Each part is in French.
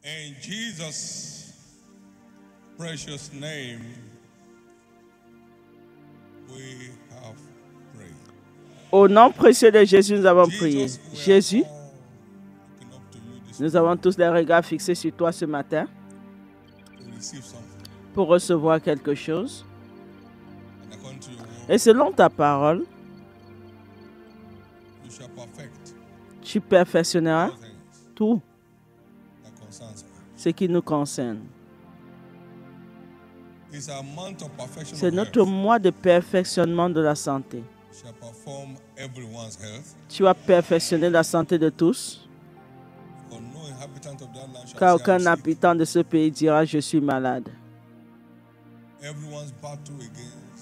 In Jesus' precious name, we have prayed. Au nom précieux de Jésus, nous avons prié. Jésus, nous avons tous les regards fixés sur toi ce matin pour recevoir quelque chose. Et selon ta parole, tu perfectionneras tout ce qui nous concerne. C'est notre mois de perfectionnement de la santé. Tu vas perfectionner la santé de tous, car aucun habitant de ce pays dira « Je suis malade ».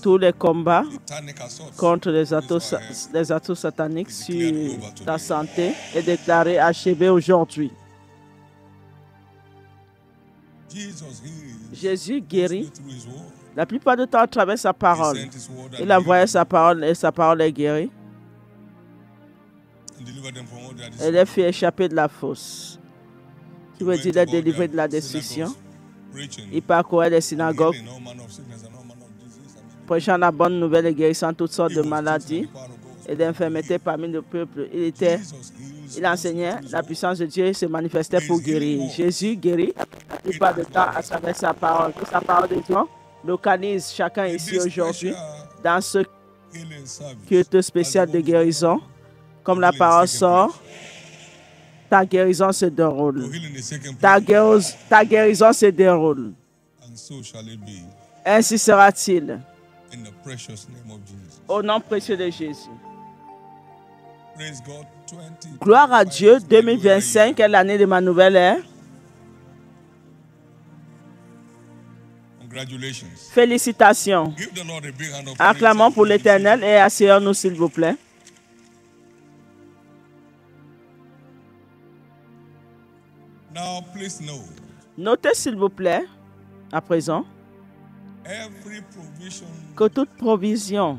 Tous les combats contre les atouts sataniques sur ta santé est déclaré achevé aujourd'hui. Jésus guérit. La plupart du temps, à travers sa parole. Il a envoyé sa parole et sa parole est guérie. Elle les fait échapper de la fosse. Qui veut dire les délivrer de la destruction. Il parcourait les synagogues, prêchant la bonne nouvelle et guérissant toutes sortes de maladies et d'infirmités parmi le peuple. Il enseignait, la puissance de Dieu se manifestait pour guérir. Jésus guérit la plupart du temps à travers sa parole. Et sa parole de Dieu localise chacun ici aujourd'hui dans ce culte spécial de guérison. Comme la parole sort, ta guérison se déroule. Ta guérison se déroule. Ainsi sera-t-il. Au nom précieux de Jésus. Gloire à Dieu, 2025 est l'année de ma nouvelle ère. Félicitations. Acclamons pour l'Éternel et asseyons-nous s'il vous plaît. Notez s'il vous plaît, à présent, que toute provision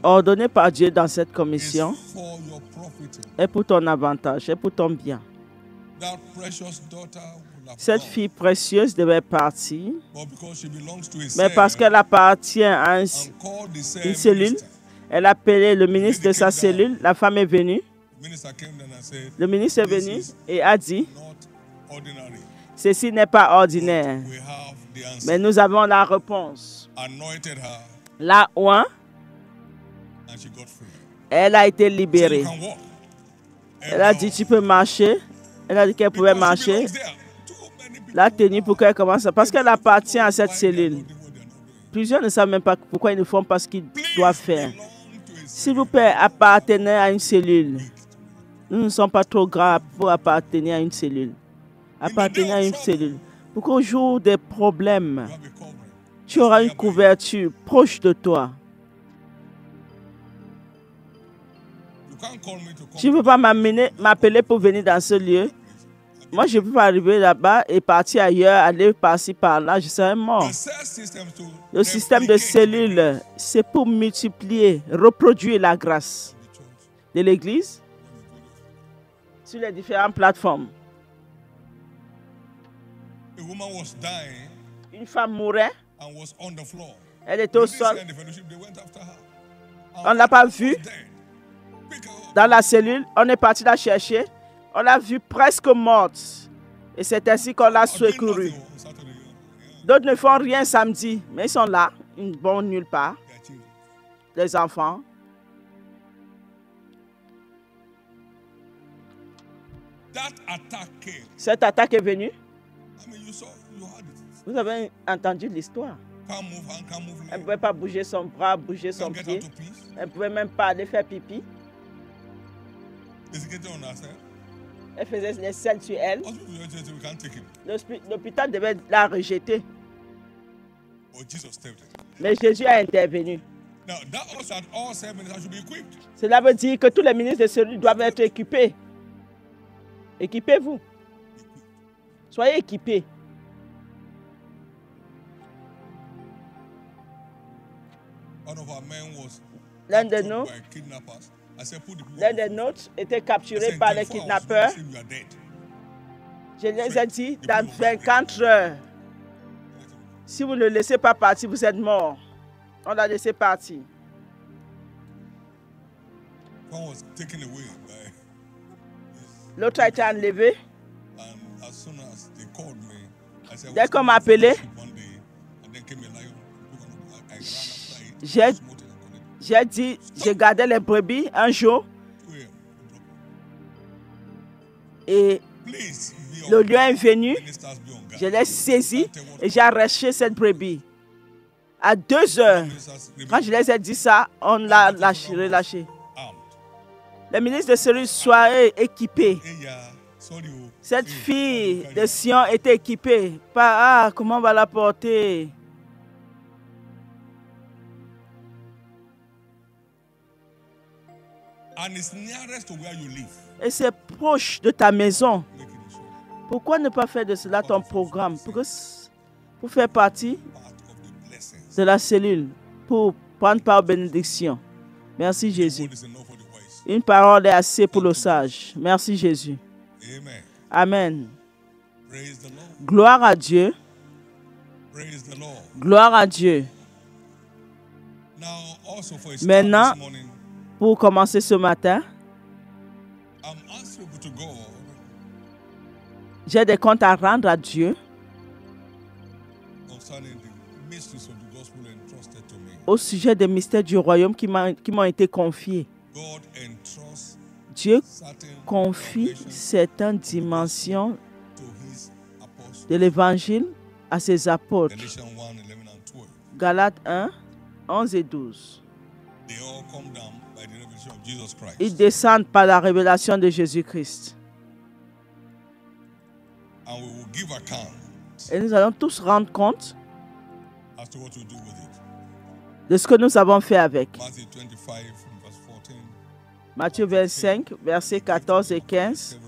ordonnée par Dieu dans cette commission est pour ton avantage, est pour ton bien. Cette fille précieuse devait partir, mais parce qu'elle appartient à une cellule, elle a appelé le ministre de sa cellule, la femme est venue. Le ministre est venu et a dit, ceci n'est pas ordinaire, mais nous avons la réponse. La oint, elle a été libérée. Elle a dit, tu peux marcher. Elle a dit qu'elle pouvait marcher. La tenue pour qu'elle commence, parce qu'elle appartient à cette cellule. Plusieurs ne savent même pas pourquoi ils ne font pas ce qu'ils doivent faire. S'il vous plaît, appartenez à une cellule. Nous ne sommes pas trop grands pour appartenir à une cellule. Appartenir à une cellule. Pour qu'au jour des problèmes, tu auras une couverture proche de toi. Tu ne peux pas m'appeler pour venir dans ce lieu. Moi, je ne peux pas arriver là-bas et partir ailleurs, aller par-ci, par-là. Je serais mort. Le système de cellules, c'est pour multiplier, reproduire la grâce de l'Église sur les différentes plateformes. Une femme mourait. Elle était au sol. On ne l'a pas vue dans la cellule. On est parti la chercher. On l'a vue presque morte. Et c'est ainsi qu'on l'a secourue. D'autres ne font rien samedi, mais ils sont là, ils vont nulle part. Les enfants. Cette attaque est venue. Vous avez entendu l'histoire. Elle ne pouvait pas bouger son bras, bouger son pied. Elle ne pouvait même pas aller faire pipi. Elle faisait les selles sur elle. L'hôpital devait la rejeter. Mais Jésus a intervenu. Cela veut dire que tous les ministres de celui doivent être équipés. Équipez-vous. Soyez équipés. L'un de nous L'un des nôtres était capturé par les kidnappeurs. Je les ai dit, dans 24 heures, si vous ne le laissez pas partir, vous êtes mort. On l'a laissé partir. L'autre a été enlevé. Dès qu'on m'a appelé, j'ai dit, j'ai gardé les brebis un jour et le lion est venu, je l'ai saisi et j'ai arraché cette brebis. À 2 heures, quand je les ai dit ça, on l'a relâché. Le ministre de Cyrus soirée équipé. Cette fille de Sion était équipée. Pas, comment on va la porter? Et c'est proche de ta maison. Pourquoi ne pas faire de cela ton programme? Pour faire partie de la cellule, pour prendre part aux bénédictions. Merci Jésus. Une parole est assez pour le sage. Merci Jésus. Amen. Gloire à Dieu. Gloire à Dieu. Maintenant, pour commencer ce matin, j'ai des comptes à rendre à Dieu au sujet des mystères du royaume qui m'ont été confiés. Dieu confie certaines dimensions de l'évangile à ses apôtres. Galates 1, 11 et 12. Ils descendent par la révélation de Jésus-Christ. Et nous allons tous rendre compte de ce que nous avons fait avec. Matthieu 25, versets 14 et 15.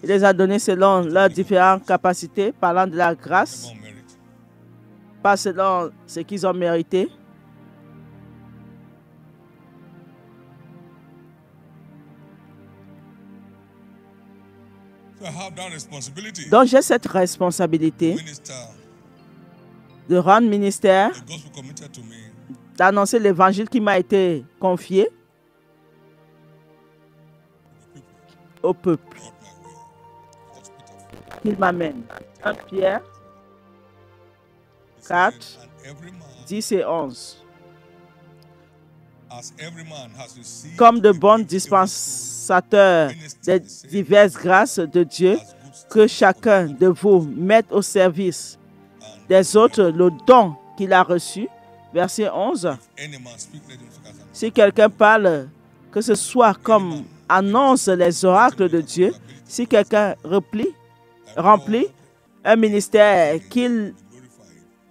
Il les a donnés selon leurs différentes capacités, parlant de la grâce, pas selon ce qu'ils ont mérité. Donc j'ai cette responsabilité de rendre ministère, d'annoncer l'évangile qui m'a été confié au peuple. Il m'amène. 1 Pierre 4, 10 et 11. Comme de bons dispensateurs des diverses grâces de Dieu, que chacun de vous mette au service des autres le don qu'il a reçu. Verset 11. Si quelqu'un parle, que ce soit comme annonce les oracles de Dieu. Si quelqu'un remplit un ministère, qu'il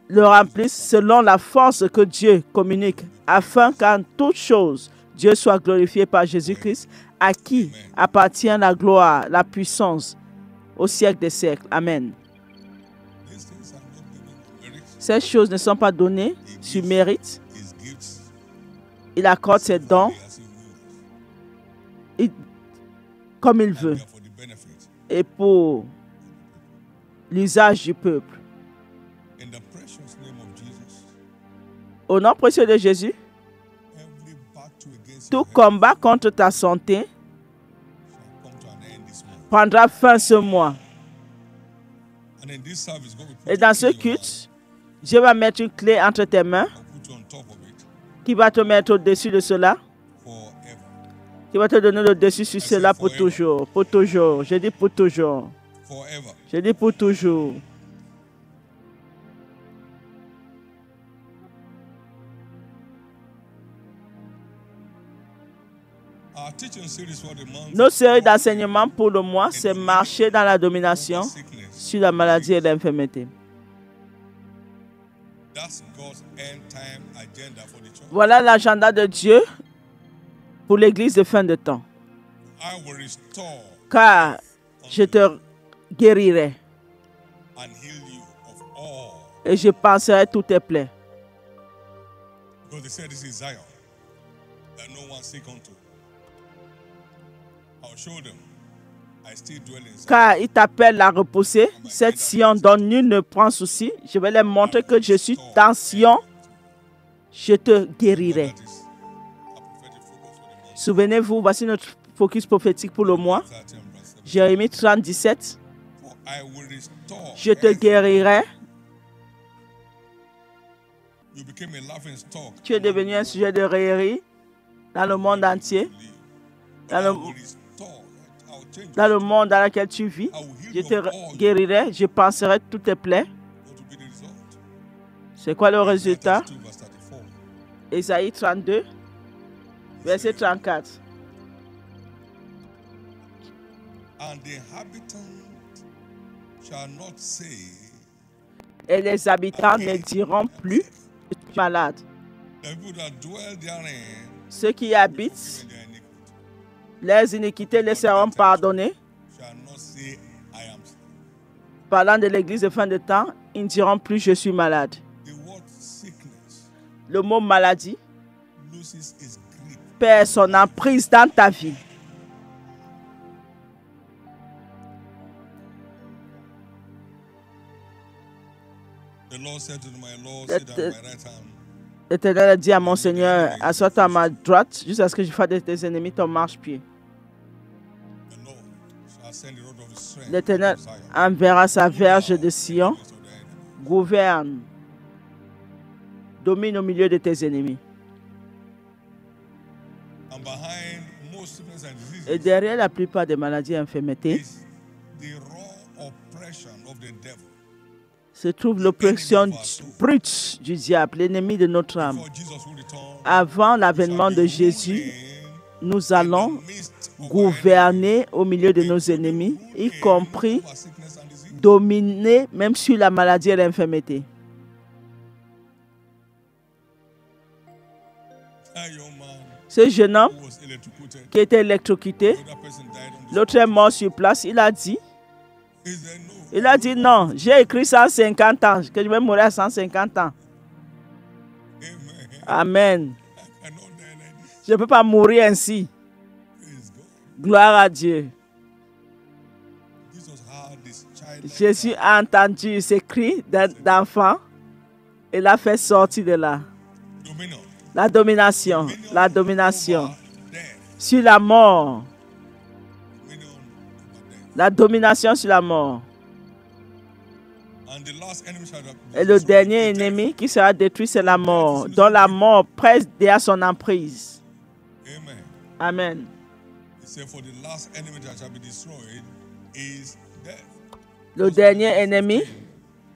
le remplisse selon la force que Dieu communique, afin qu'en toutes choses, Dieu soit glorifié par Jésus-Christ, à qui appartient la gloire, la puissance, au siècle des siècles. Amen. Ces choses ne sont pas données sur mérite. Il accorde ses dons comme il veut et pour l'usage du peuple. Au nom précieux de Jésus, tout combat contre ta santé prendra fin ce mois. Et dans ce culte, Dieu va mettre une clé entre tes mains qui va te mettre au-dessus de cela. Qui va te donner le dessus sur cela pour toujours. Pour toujours. Je dis pour toujours. Je dis pour toujours. Nos séries d'enseignement pour le mois, c'est marcher dans la domination sur la maladie et l'infirmité. Voilà l'agenda de Dieu pour l'Église de fin de temps. Car je te guérirai et je penserai tous tes plaies. car ils t'appellent à repousser cette Sion dont nul ne prend souci. Je vais leur montrer que je suis dans Sion. Je te guérirai. Souvenez-vous, voici notre focus prophétique pour le mois. Jérémie 30, 17. Je te guérirai. Tu es devenu un sujet de raillerie dans le monde entier. Dans le monde dans lequel tu vis, je te guérirai, je panserai toutes tes plaies. C'est quoi le résultat? Ésaïe 32, verset 34. Et les habitants ne diront plus « je suis malade ». Ceux qui y habitent, les iniquités les seront pardonnées. Parlant de l'église de fin de temps, ils ne diront plus « je suis malade ». Le mot maladie perd son emprise dans ta vie. L'Éternel a dit à mon Seigneur, assois-toi à ma droite jusqu'à ce que je fasse de tes ennemis ton marchepied. L'Éternel enverra sa verge de Sion, gouverne, domine au milieu de tes ennemis. Et derrière la plupart des maladies et infirmités se trouve l'oppression brute du diable, l'ennemi de notre âme. Avant l'avènement de Jésus, nous allons gouverner au milieu de nos ennemis, y compris dominer même sur la maladie et l'infirmité. Ce jeune homme qui était électrocuté, l'autre est mort sur place, il a dit non, j'ai écrit 150 ans, que je vais mourir à 150 ans. Amen. Je ne peux pas mourir ainsi. Gloire à Dieu. Jésus a entendu ces cris d'enfant et l'a fait sortir de là. La domination sur la mort. La domination sur la mort. Et le dernier ennemi qui sera détruit, c'est la mort, dont la mort presse derrière son emprise. Amen. Le dernier ennemi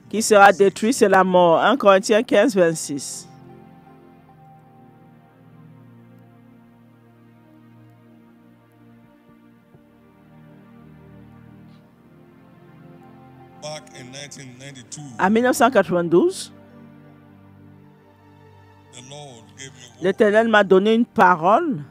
qui sera détruit, c'est la mort. 1 Corinthiens 15, 26. En 1992, l'Éternel m'a donné une parole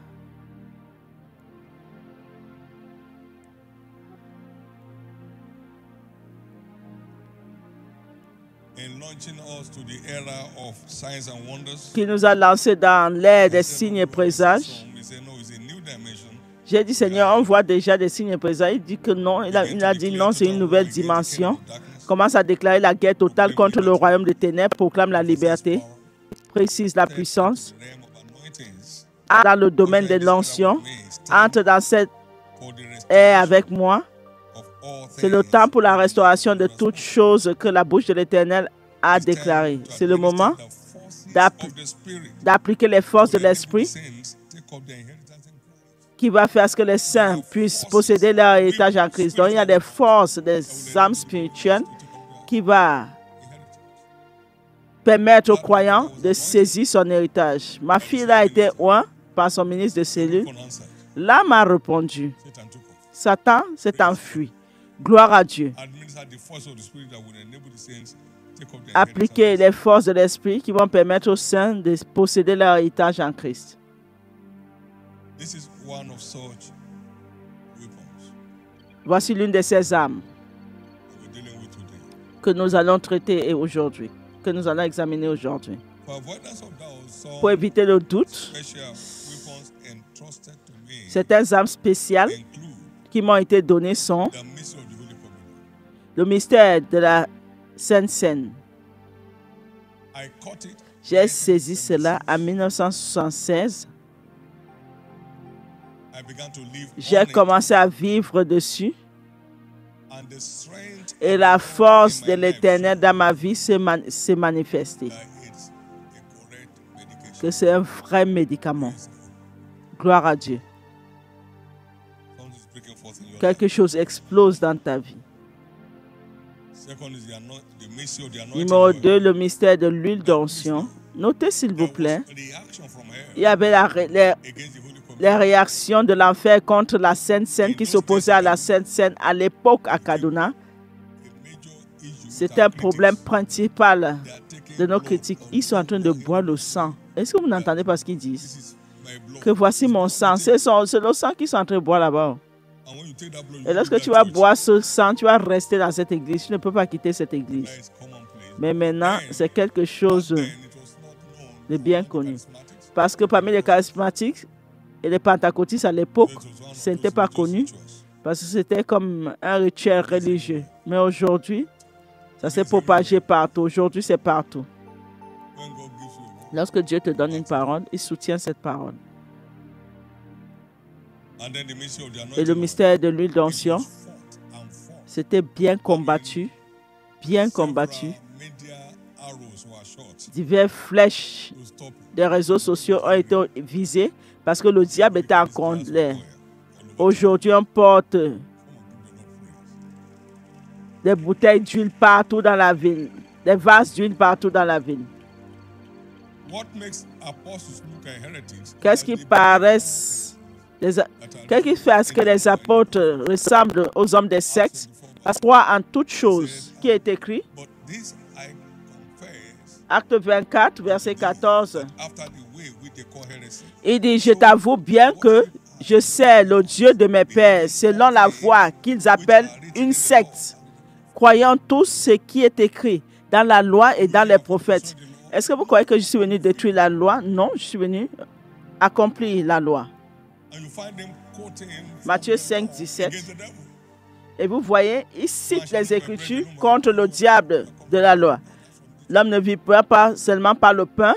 qui nous a lancés dans l'ère des signes et présages. J'ai dit, Seigneur, on voit déjà des signes et présages. Il dit que non. Il a dit non, c'est une nouvelle dimension. Commence à déclarer la guerre totale contre le royaume des ténèbres, proclame la liberté, précise la puissance. Dans le domaine de l'onction, entre dans cette ère avec moi. C'est le temps pour la restauration de toutes choses que la bouche de l'Éternel a déclarées. C'est le moment d'appliquer les forces de l'Esprit qui va faire ce que les saints puissent posséder leur héritage en Christ. Donc, il y a des forces, des âmes spirituelles qui va permettre aux croyants de saisir son héritage. Ma fille a été oint par son ministre de cellule. L'âme a répondu. Satan s'est enfui. Gloire à Dieu. Appliquer les forces de l'Esprit qui vont permettre aux saints de posséder leur héritage en Christ. Voici l'une de ces armes que nous allons traiter aujourd'hui, que nous allons examiner aujourd'hui. Pour éviter le doute, certaines armes spéciales qui m'ont été donnés sont the mystery of the Holy Communion. le mystère de la Sainte Seine. I caught it. J'ai saisi cela en 1976. I began to live J'ai on it, commencé à vivre dessus and the strength et of la God force in de my life l'Éternel dans ma vie s'est manifestée. that it's a correct medication. Que c'est un vrai médicament. Gloire à Dieu. Something is breaking forth in your life. Quelque chose explose dans ta vie. Second is the mystery of the anointing Numéro oil. 2, le mystère de l'huile d'onction. Notez s'il vous There plaît, was reaction from il y hell avait against the Holy Communion. les réactions de l'enfer contre la Sainte Seine qui s'opposait à la Sainte Seine à l'époque à Kaduna. A major issue C'est with un our problème critics. principal They are taking de nos blood critiques. of Ils sont en train de my boire le sang. Est-ce que vous n'entendez pas ce qu'ils This disent? is my blood. Que voici It's mon not sang. the thing. C'est le sang qu'ils sont en train de boire là-bas. And when you take that blood, Et you lorsque leave tu that vas church. boire ce sang, tu vas rester dans cette église. Tu ne peux pas quitter cette That église. is commonplace. Mais maintenant, Then, c'est quelque chose then it was not known de bien among the connu. charismatics. Parce que parmi les charismatiques et les pentecôtistes à l'époque, It was one of ce n'était those pas religious connu rituals. parce que c'était comme un rituel religieux. Mais aujourd'hui, ça s'est propagé partout. Aujourd'hui, c'est partout. When God gives you a word, Lorsque Dieu te donne une parole, il soutient cette parole. and then the mystery of the Et anointing le oil, mystère de l'huile it d'onction, was fought and fought. c'était bien combattu. Bien combattu. Several media arrows were shot Diverses flèches to stop des réseaux sociaux ont été visées parce que le diable était en this glass of colère. oil all over. Aujourd'hui, on porte Come on, give the Lord praise. des bouteilles d'huile partout dans la ville, des vases d'huile partout dans la ville. What makes apostles look like heretics? Qu'est-ce qui paraissent, qu'est-ce qui fait à ce que les apôtres ressemblent aux hommes des sectes? Parce qu'on croit en toutes choses qui est écrit. But this I confess Acte 24, verset 14. after the way which they call heresy. Il dit, je t'avoue bien que je sais le Dieu de mes pères, selon la voie qu'ils appellent une secte, croyant tous ce qui est écrit dans la loi et dans les prophètes. Est-ce que vous croyez que je suis venu détruire la loi? Non, je suis venu accomplir la loi. And you find them quoting from Matthieu the 5, law 17. against the devil. Et vous voyez, il cite les Écritures contre le diable de la loi. L'homme ne vit pas seulement par le pain,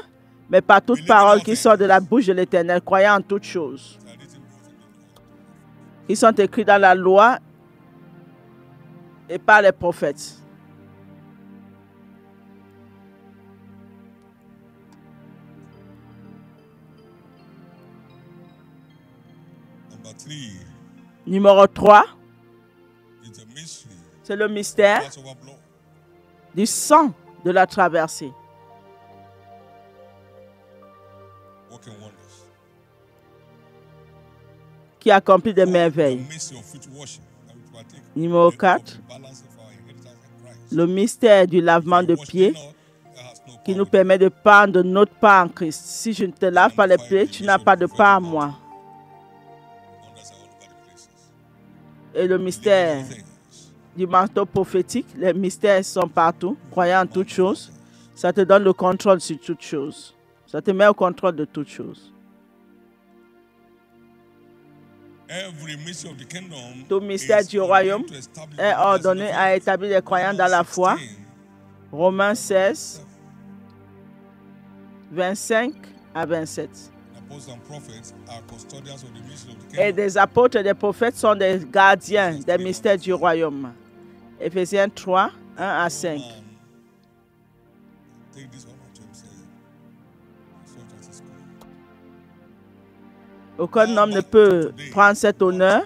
mais par toute parole qui sort de la bouche de l'Éternel, croyant en toutes choses, They are written both in the law. qui sont écrits dans la loi et par les prophètes. Number 3 Numéro 3, is the mystery c'est le mystère Passover blood. du sang de la traversée, Working wonders. qui accomplit des The merveilles. mystery of feet washing that we partake of. Numéro The 4, balance of our inheritance in Christ. le mystère du lavement de Wash pieds, me not, that has no qui power. nous permet de prendre notre part en Christ. Si je ne te lave pas les pieds, tu n'as pas de part en moi. Wonders are all over the places. Et le mystère Things. du manteau prophétique, les mystères sont partout, croyant en toutes choses. Ça te donne le contrôle sur toutes choses. Ça te met au contrôle de toutes choses. Every mystery of the kingdom Tout mystère is du royaume ordained to establish est the ordonné blessing of à faith. établir les croyants dans la foi. Romains 16, 25 à 27. Apostles and prophets are custodians of the mystery of the Et kingdom. des apôtres et des prophètes sont des gardiens des mystères du royaume. Éphésiens 3, 1 à 5. Man, take this honor to himself. Such as is called. Aucun homme ne peut prendre cet honneur.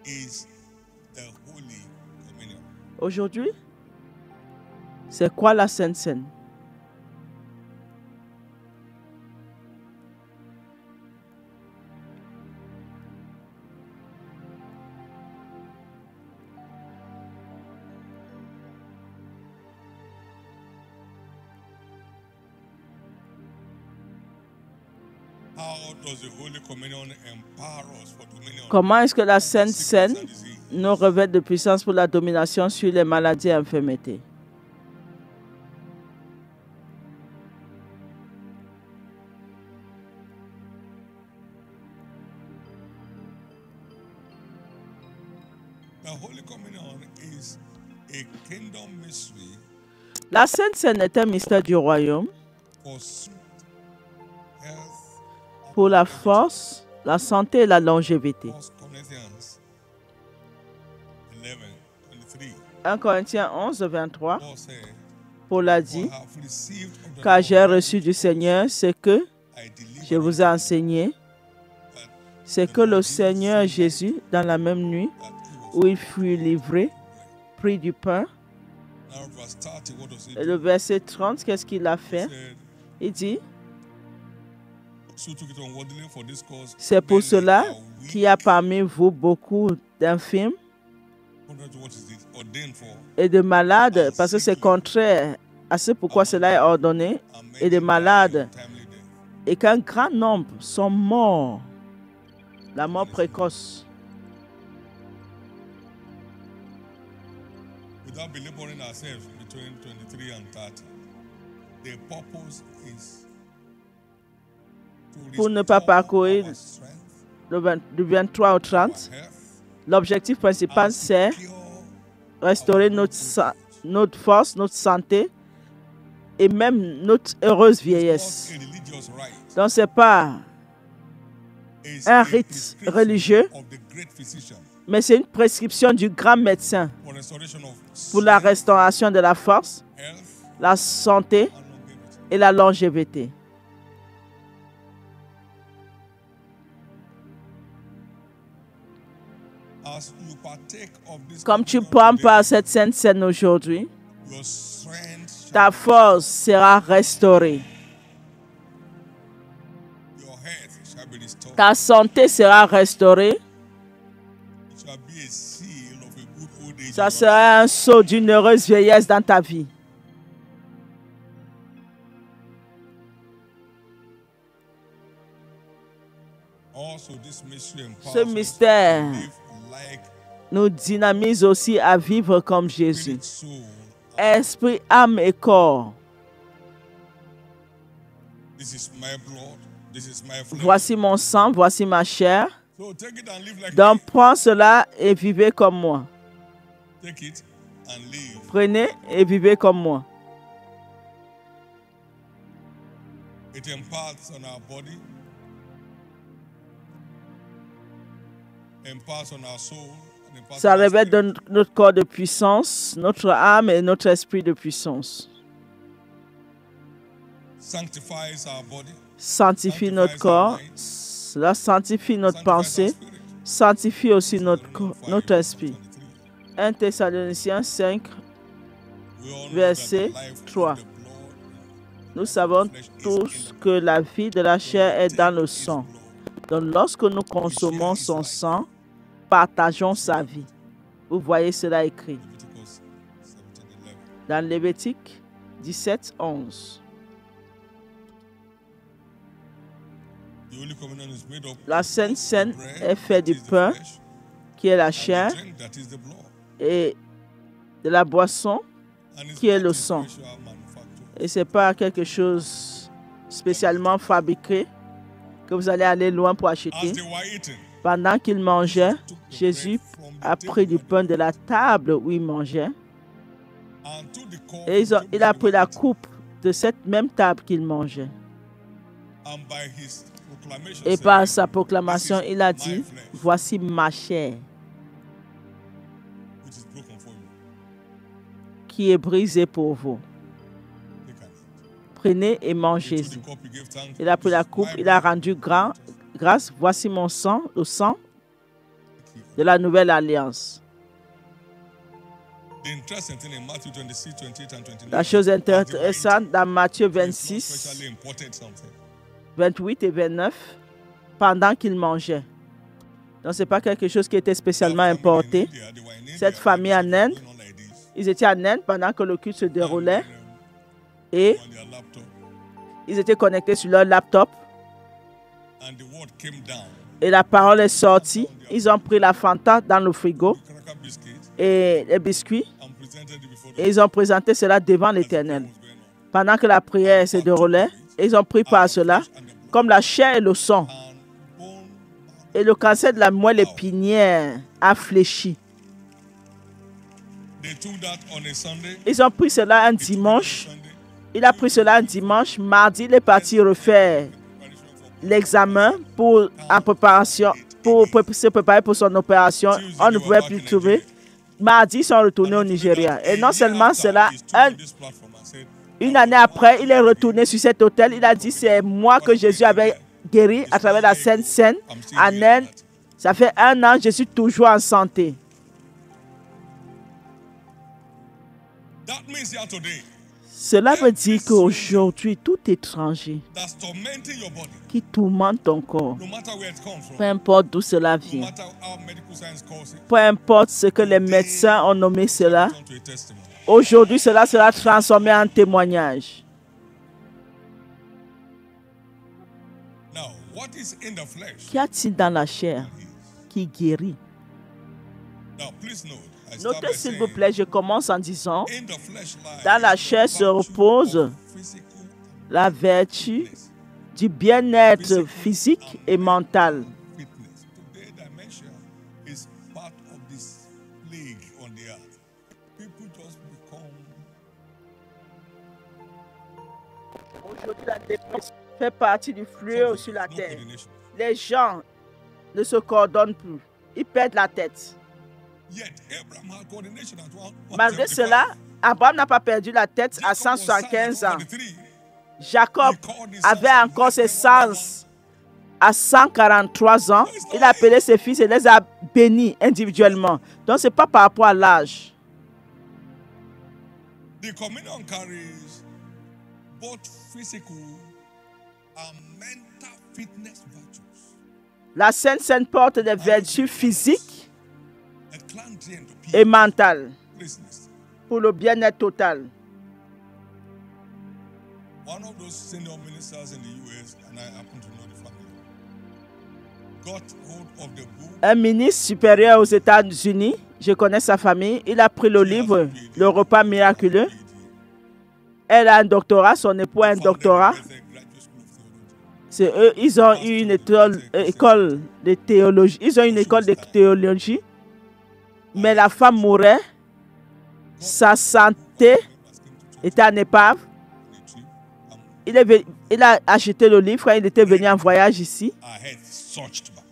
Is the Holy Communion. Aujourd'hui, c'est quoi la Sainte Seine? How does the Holy Communion empower us for dominion? Comment est-ce que la Sainte Seine Sickness and disease? nous revêt de puissance pour la domination sur les maladies et infirmités? La Sainte Seine est un mystère du royaume pour la force, la santé et la longévité. 1 Corinthiens 11, 23, Paul a dit, car j'ai reçu du Seigneur ce que je vous ai enseigné, c'est que le Seigneur Jésus, dans la même nuit où il fut livré, prit du pain. Et le verset 30, qu'est-ce qu'il a fait? Il dit, c'est pour cela qu'il y a parmi vous beaucoup d'infirmes et de malades, parce que c'est contraire à ce pourquoi cela est ordonné, et de malades, et qu'un grand nombre sont morts, la mort précoce. Without belaboring ourselves between 23 and 30, the purpose is pour ne pas parcourir du 23 au 30, l'objectif principal, c'est restaurer notre force, notre santé et même notre heureuse vieillesse. Donc, ce n'est pas un rite religieux, mais c'est une prescription du grand médecin pour la restauration de la force, la santé et la longévité. Comme tu prends part à cette sainte scène aujourd'hui, ta force sera restaurée. Ta santé sera restaurée. Ça sera un sceau d'une heureuse vieillesse dans ta vie. Ce mystère nous dynamise aussi à vivre comme Jésus. Esprit, âme et corps. Voici mon sang, voici ma chair. Donc prends cela et vivez comme moi. Prenez et vivez comme moi. Ça revêt de notre corps de puissance, notre âme et notre esprit de puissance. Sanctifie notre corps, cela sanctifie notre pensée, sanctifie aussi notre esprit. 1 Thessaloniciens 5, verset 3. Nous savons tous que la vie de la chair est dans le sang. Donc lorsque nous consommons son sang, partageons sa vie. Vous voyez cela écrit dans Lévitique 17, 11. La Sainte Seine est faite du pain, qui est la chair, et de la boisson, qui est le sang. Et ce n'est pas quelque chose spécialement fabriqué que vous allez aller loin pour acheter. Pendant qu'il mangeait, Jésus a pris du pain de la table où il mangeait. Et il a pris la coupe de cette même table qu'il mangeait. Et par sa proclamation, il a dit, voici ma chair qui est brisée pour vous. Prenez et mangez-y. Il a pris la coupe, il a rendu grâce. Voici mon sang, le sang de la nouvelle alliance. La chose intéressante dans Matthieu 26, 28 et 29, pendant qu'il mangeait. Donc, ce n'est pas quelque chose qui était spécialement importé. Cette famille en Inde, ils étaient en Inde pendant que le culte se déroulait et ils étaient connectés sur leur laptop. Et la parole est sortie. Ils ont pris la Fanta dans le frigo et les biscuits. Et ils ont présenté cela devant l'Éternel. Pendant que la prière se déroulait, ils ont pris par cela, comme la chair et le sang. Et le cancer de la moelle épinière a fléchi. Ils ont pris cela un dimanche. Il a pris cela un dimanche. Mardi, il est parti refaire l'examen en préparation, pour se préparer pour son opération. On ne pouvait plus trouver. Mardi, ils sont retournés au Nigeria. Et non seulement cela, une année après, il est retourné sur cet hôtel. Il a dit, c'est moi que Jésus avait guéri à travers la Sainte Seine en Inde. Ça fait 1 an, je suis toujours en santé. Cela veut dire qu'aujourd'hui, tout étranger qui tourmente ton corps, peu importe d'où cela vient, peu importe ce que les médecins ont nommé cela, aujourd'hui, cela sera transformé en témoignage. Qu'y a-t-il dans la chair qui guérit? Notez s'il vous plaît, je commence en disant, dans la chair se repose la vertu du bien-être physique et mental. Aujourd'hui, la dépression fait partie du fléau sur la terre. Les gens ne se coordonnent plus. Ils perdent la tête. Malgré cela, Abraham n'a pas perdu la tête à 175 ans. Jacob avait encore ses sens à 143 ans. Il a appelé ses fils et les a bénis individuellement. Donc, ce n'est pas par rapport à l'âge. La Sainte Seine porte des vertus physiques et mentales pour le bien-être total. Un ministre supérieur aux États-Unis, je connais sa famille, il a pris le livre « Le repas miraculeux ». Elle a un doctorat, son époux a un doctorat. C'est eux, ils ont eu une école de théologie. Ils ont une école de théologie. Mais la femme mourait. Sa santé était en épave. Il a acheté le livre quand il était venu en voyage ici.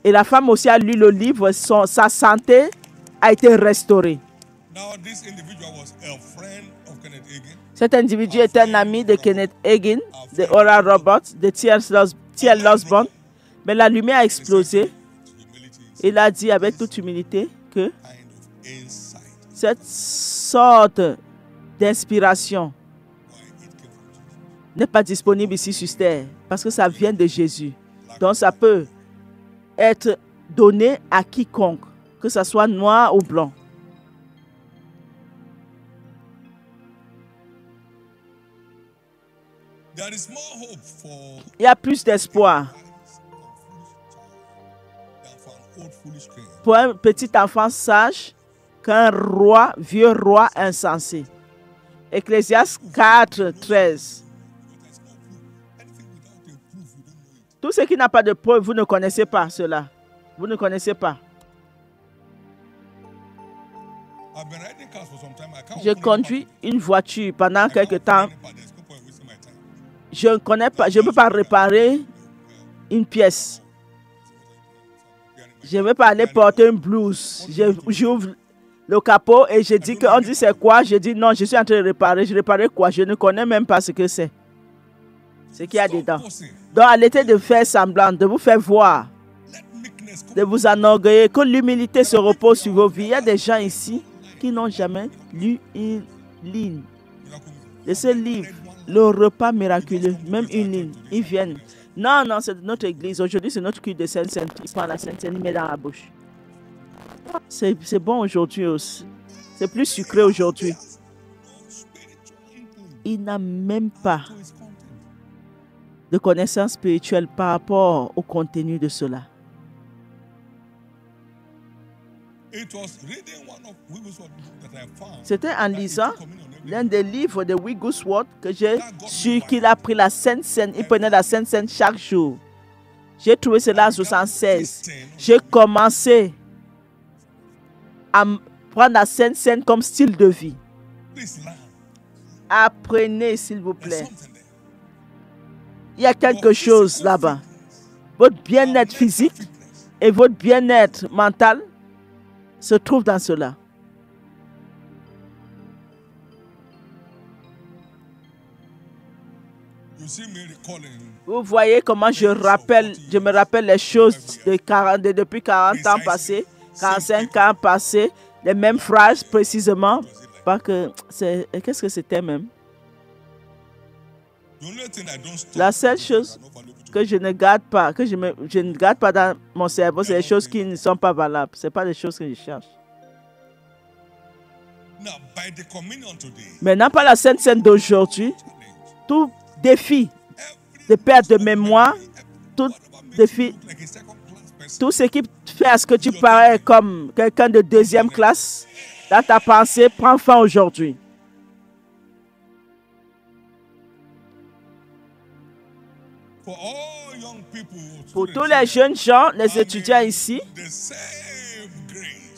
Et la femme aussi a lu le livre. Sa santé a été restaurée. Cet individu est un ami de Kenneth Hagin, de Oral Roberts, de T.L. Osborne. Mais la lumière a explosé. Il a dit avec toute humilité que cette sorte d'inspiration n'est pas disponible ici sur terre parce que ça vient de Jésus. Donc ça peut être donné à quiconque, que ce soit noir ou blanc. Il y a plus d'espoir pour un petit enfant sage qu'un vieux roi insensé. Ecclésiaste 4, 13. Tout ce qui n'a pas de preuve, vous ne connaissez pas cela. Vous ne connaissez pas. Je conduis une voiture pendant quelque temps. Je ne connais pas, je ne peux pas réparer une pièce. Je ne vais pas aller porter une blouse. J'ouvre le capot et je dis qu'on dit c'est quoi? Je dis non, je suis en train de réparer. Je réparais quoi? Je ne connais même pas ce que c'est. Ce qu'il y a dedans. Donc arrêtez de faire semblant, de vous faire voir, de vous enorgueillir, que l'humilité se repose sur vos vies. Il y a des gens ici qui n'ont jamais lu une ligne de ce livre. Le repas miraculeux, même une ligne, ils viennent. Non, non, c'est notre église. Aujourd'hui, c'est notre culte de Sainte-Seine. Il prend la Sainte-Seine, il met dans la bouche. C'est bon aujourd'hui aussi. C'est plus sucré aujourd'hui. Il n'a même pas de connaissance spirituelle par rapport au contenu de cela. C'était en lisant l'un des livres de Wigglesworth que j'ai su qu'il a pris la Sainte Seine. Il prenait la Sainte Seine chaque jour. J'ai trouvé cela en 1976. J'ai commencé à prendre la Sainte Seine comme style de vie. Apprenez, s'il vous plaît. Il y a quelque chose là-bas. Votre bien-être physique et votre bien-être mental se trouvent dans cela. Vous voyez comment je me rappelle les choses depuis 40 ans passés, 45 ans passés, les mêmes phrases précisément. Qu'est-ce que c'était même? La seule chose que je ne garde pas, je ne garde pas dans mon cerveau, c'est les choses qui ne sont pas valables. Ce n'est pas les choses que je cherche. Maintenant, par la Sainte Seine d'aujourd'hui, tout défi de perte de mémoire, tout défi, tout ce qui fait à ce que tu parais comme quelqu'un de deuxième classe, dans ta pensée, prend fin aujourd'hui. Pour tous les jeunes gens, les étudiants ici,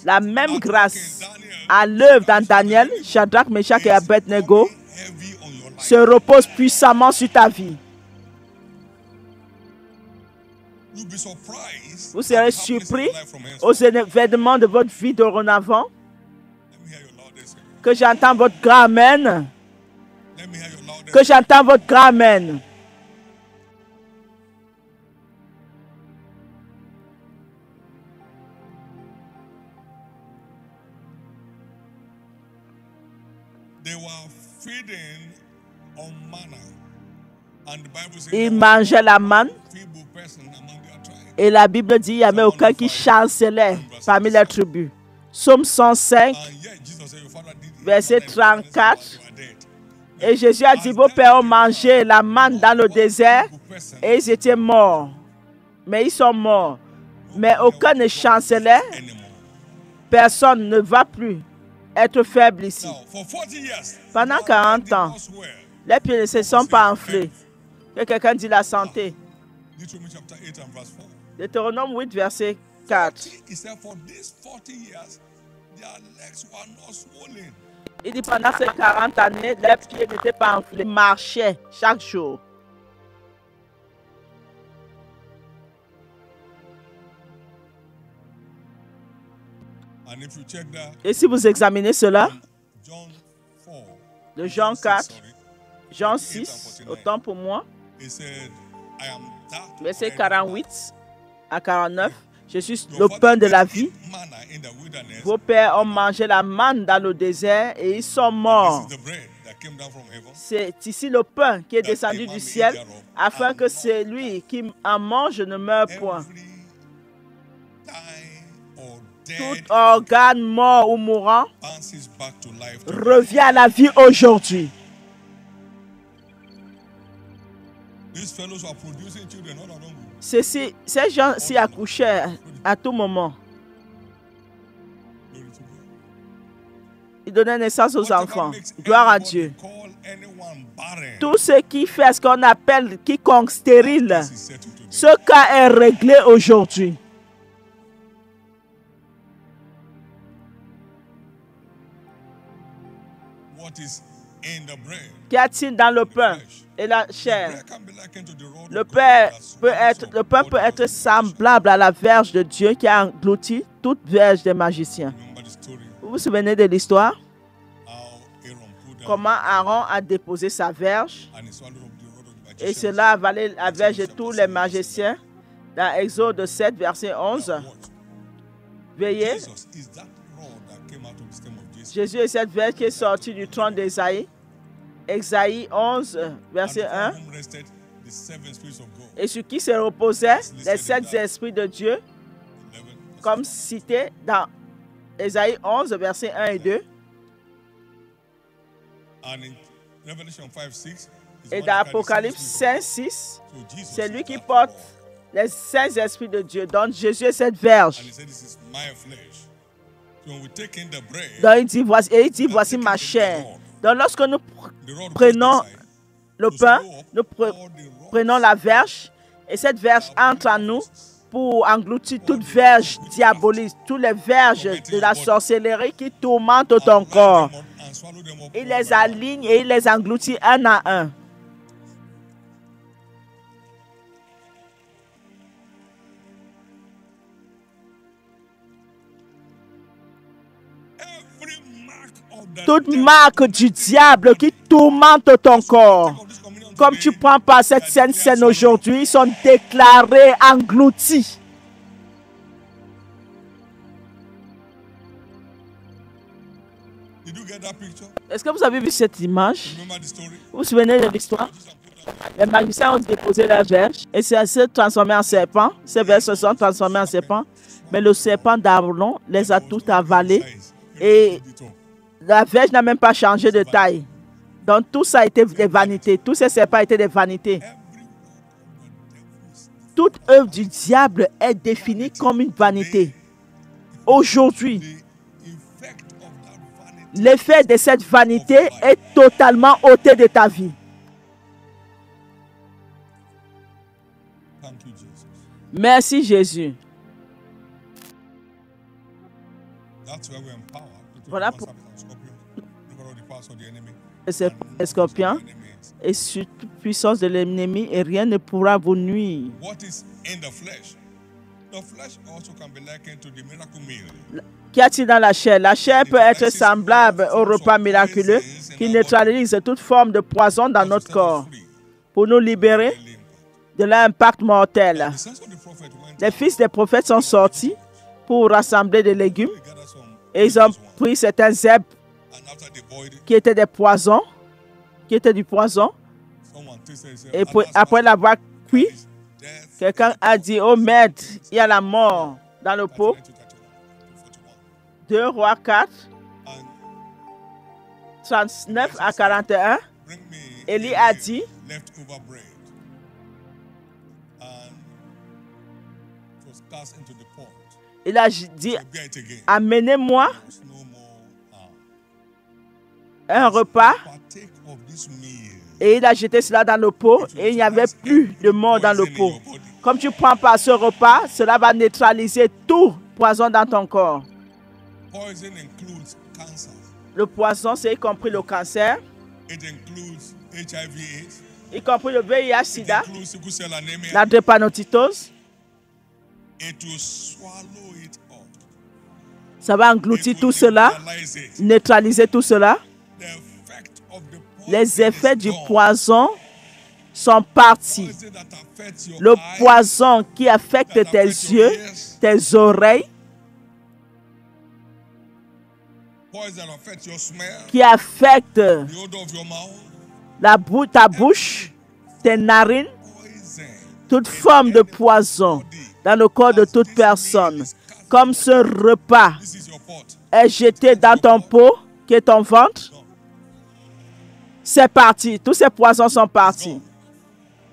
la même grâce à l'œuvre dans Daniel, Shadrach, Meshach et Abednego se repose puissamment sur ta vie. Vous serez surpris aux événements de votre vie dorénavant. Que j'entends votre grand amen. Que j'entends votre grand amen. Ils mangeaient la manne. Et la Bible dit qu'il n'y avait aucun qui chancelait parmi les tribus. Psaume 105, verset 34. Et Jésus a dit, vos pères ont mangé la manne dans le désert et ils étaient morts. Mais ils sont morts. Mais aucun ne chancelait. Personne ne va plus être faible ici. Pendant 40 ans, les pieds ne se sont pas enflés. Que quelqu'un dit la santé. Deutéronome 8, verset 4. Il dit pendant ces 40 années, les pieds n'étaient pas enflés. Ils marchaient chaque jour. Et si vous examinez cela, de Jean 4, Jean 6, autant pour moi, verset 48 à 49, je suis le pain de la vie. Vos pères ont mangé la manne dans le désert et ils sont morts. C'est ici le pain qui est descendu du ciel, afin que celui qui en mange ne meure point. Tout organe mort ou mourant revient à la vie aujourd'hui. Ces gens-ci accouchaient à tout moment. Ils donnaient naissance aux enfants. Gloire à Dieu. Tout ce qui fait ce qu'on appelle quiconque stérile, ce cas est réglé aujourd'hui. Qu'y a-t-il dans le pain et la chair? Le pain peut être semblable à la verge de Dieu qui a englouti toute verge des magiciens. Vous vous souvenez de l'histoire? Comment Aaron a déposé sa verge et cela a avalé la verge de tous les magiciens dans Exode 7, verset 11. Veillez. Jésus est cette verge qui est sortie du trône d'Ésaïe. Ésaïe 11, verset 1. Et sur qui se reposaient les 7 esprits de Dieu, comme cité dans Ésaïe 11, verset 1 et 2. Et dans Apocalypse 5, 6, c'est lui qui porte les 5 esprits de Dieu. Donc Jésus est cette verge. Donc il dit, voici ma chair. Donc lorsque nous prenons le pain, nous prenons la verge, et cette verge entre en nous, pour engloutir toute verge diabolique, toutes les verges de la sorcellerie qui tourmentent ton corps. Il les aligne et il les engloutit un à un. Toute marque du diable qui tourmente ton corps, comme tu prends par cette sainte scène aujourd'hui, sont déclarés engloutis. Est-ce que vous avez vu cette image? Vous vous souvenez de l'histoire? Les magiciens ont déposé la verge et ça s'est transformé en serpent. Ces verges se sont transformées en serpent, mais le serpent d'Aaron les a tous avalés et la verge n'a même pas changé de taille. Donc tout ça a été des vanités. Tous ces serpents étaient des vanités. Toute œuvre du diable est définie comme une vanité. Aujourd'hui, l'effet de cette vanité est totalement ôté de ta vie. Merci Jésus. Voilà pour les scorpions et sur toute puissance de l'ennemi et rien ne pourra vous nuire. Qu'y a-t-il dans la chair? La chair peut être semblable au repas miraculeux qui neutralise toute forme de poison dans notre corps pour nous libérer de l'impact mortel. Les fils des prophètes sont sortis pour rassembler des légumes et ils ont pris certains herbes qui étaient des poisons, qui étaient du poison. Et après l'avoir cuit, quelqu'un a dit: oh maître, il y a la mort dans le pot. 2 Rois 4, 39 à 41. Élie a dit: il a dit, amenez-moi un repas. Et il a jeté cela dans le pot et il n'y avait plus de mort dans le pot. Comme tu prends par ce repas, cela va neutraliser tout poison dans ton corps. Le poison, c'est y compris le cancer, y compris le VIH-Sida, la drépanocytose. Ça va engloutir tout cela, neutraliser tout cela. Les effets du poison sont partis. Le poison qui affecte tes yeux, tes oreilles, qui affecte ta bouche, tes narines, toute forme de poison dans le corps de toute personne. Comme ce repas est jeté dans ton pot, qui est ton ventre, c'est parti. Tous ces poisons sont partis.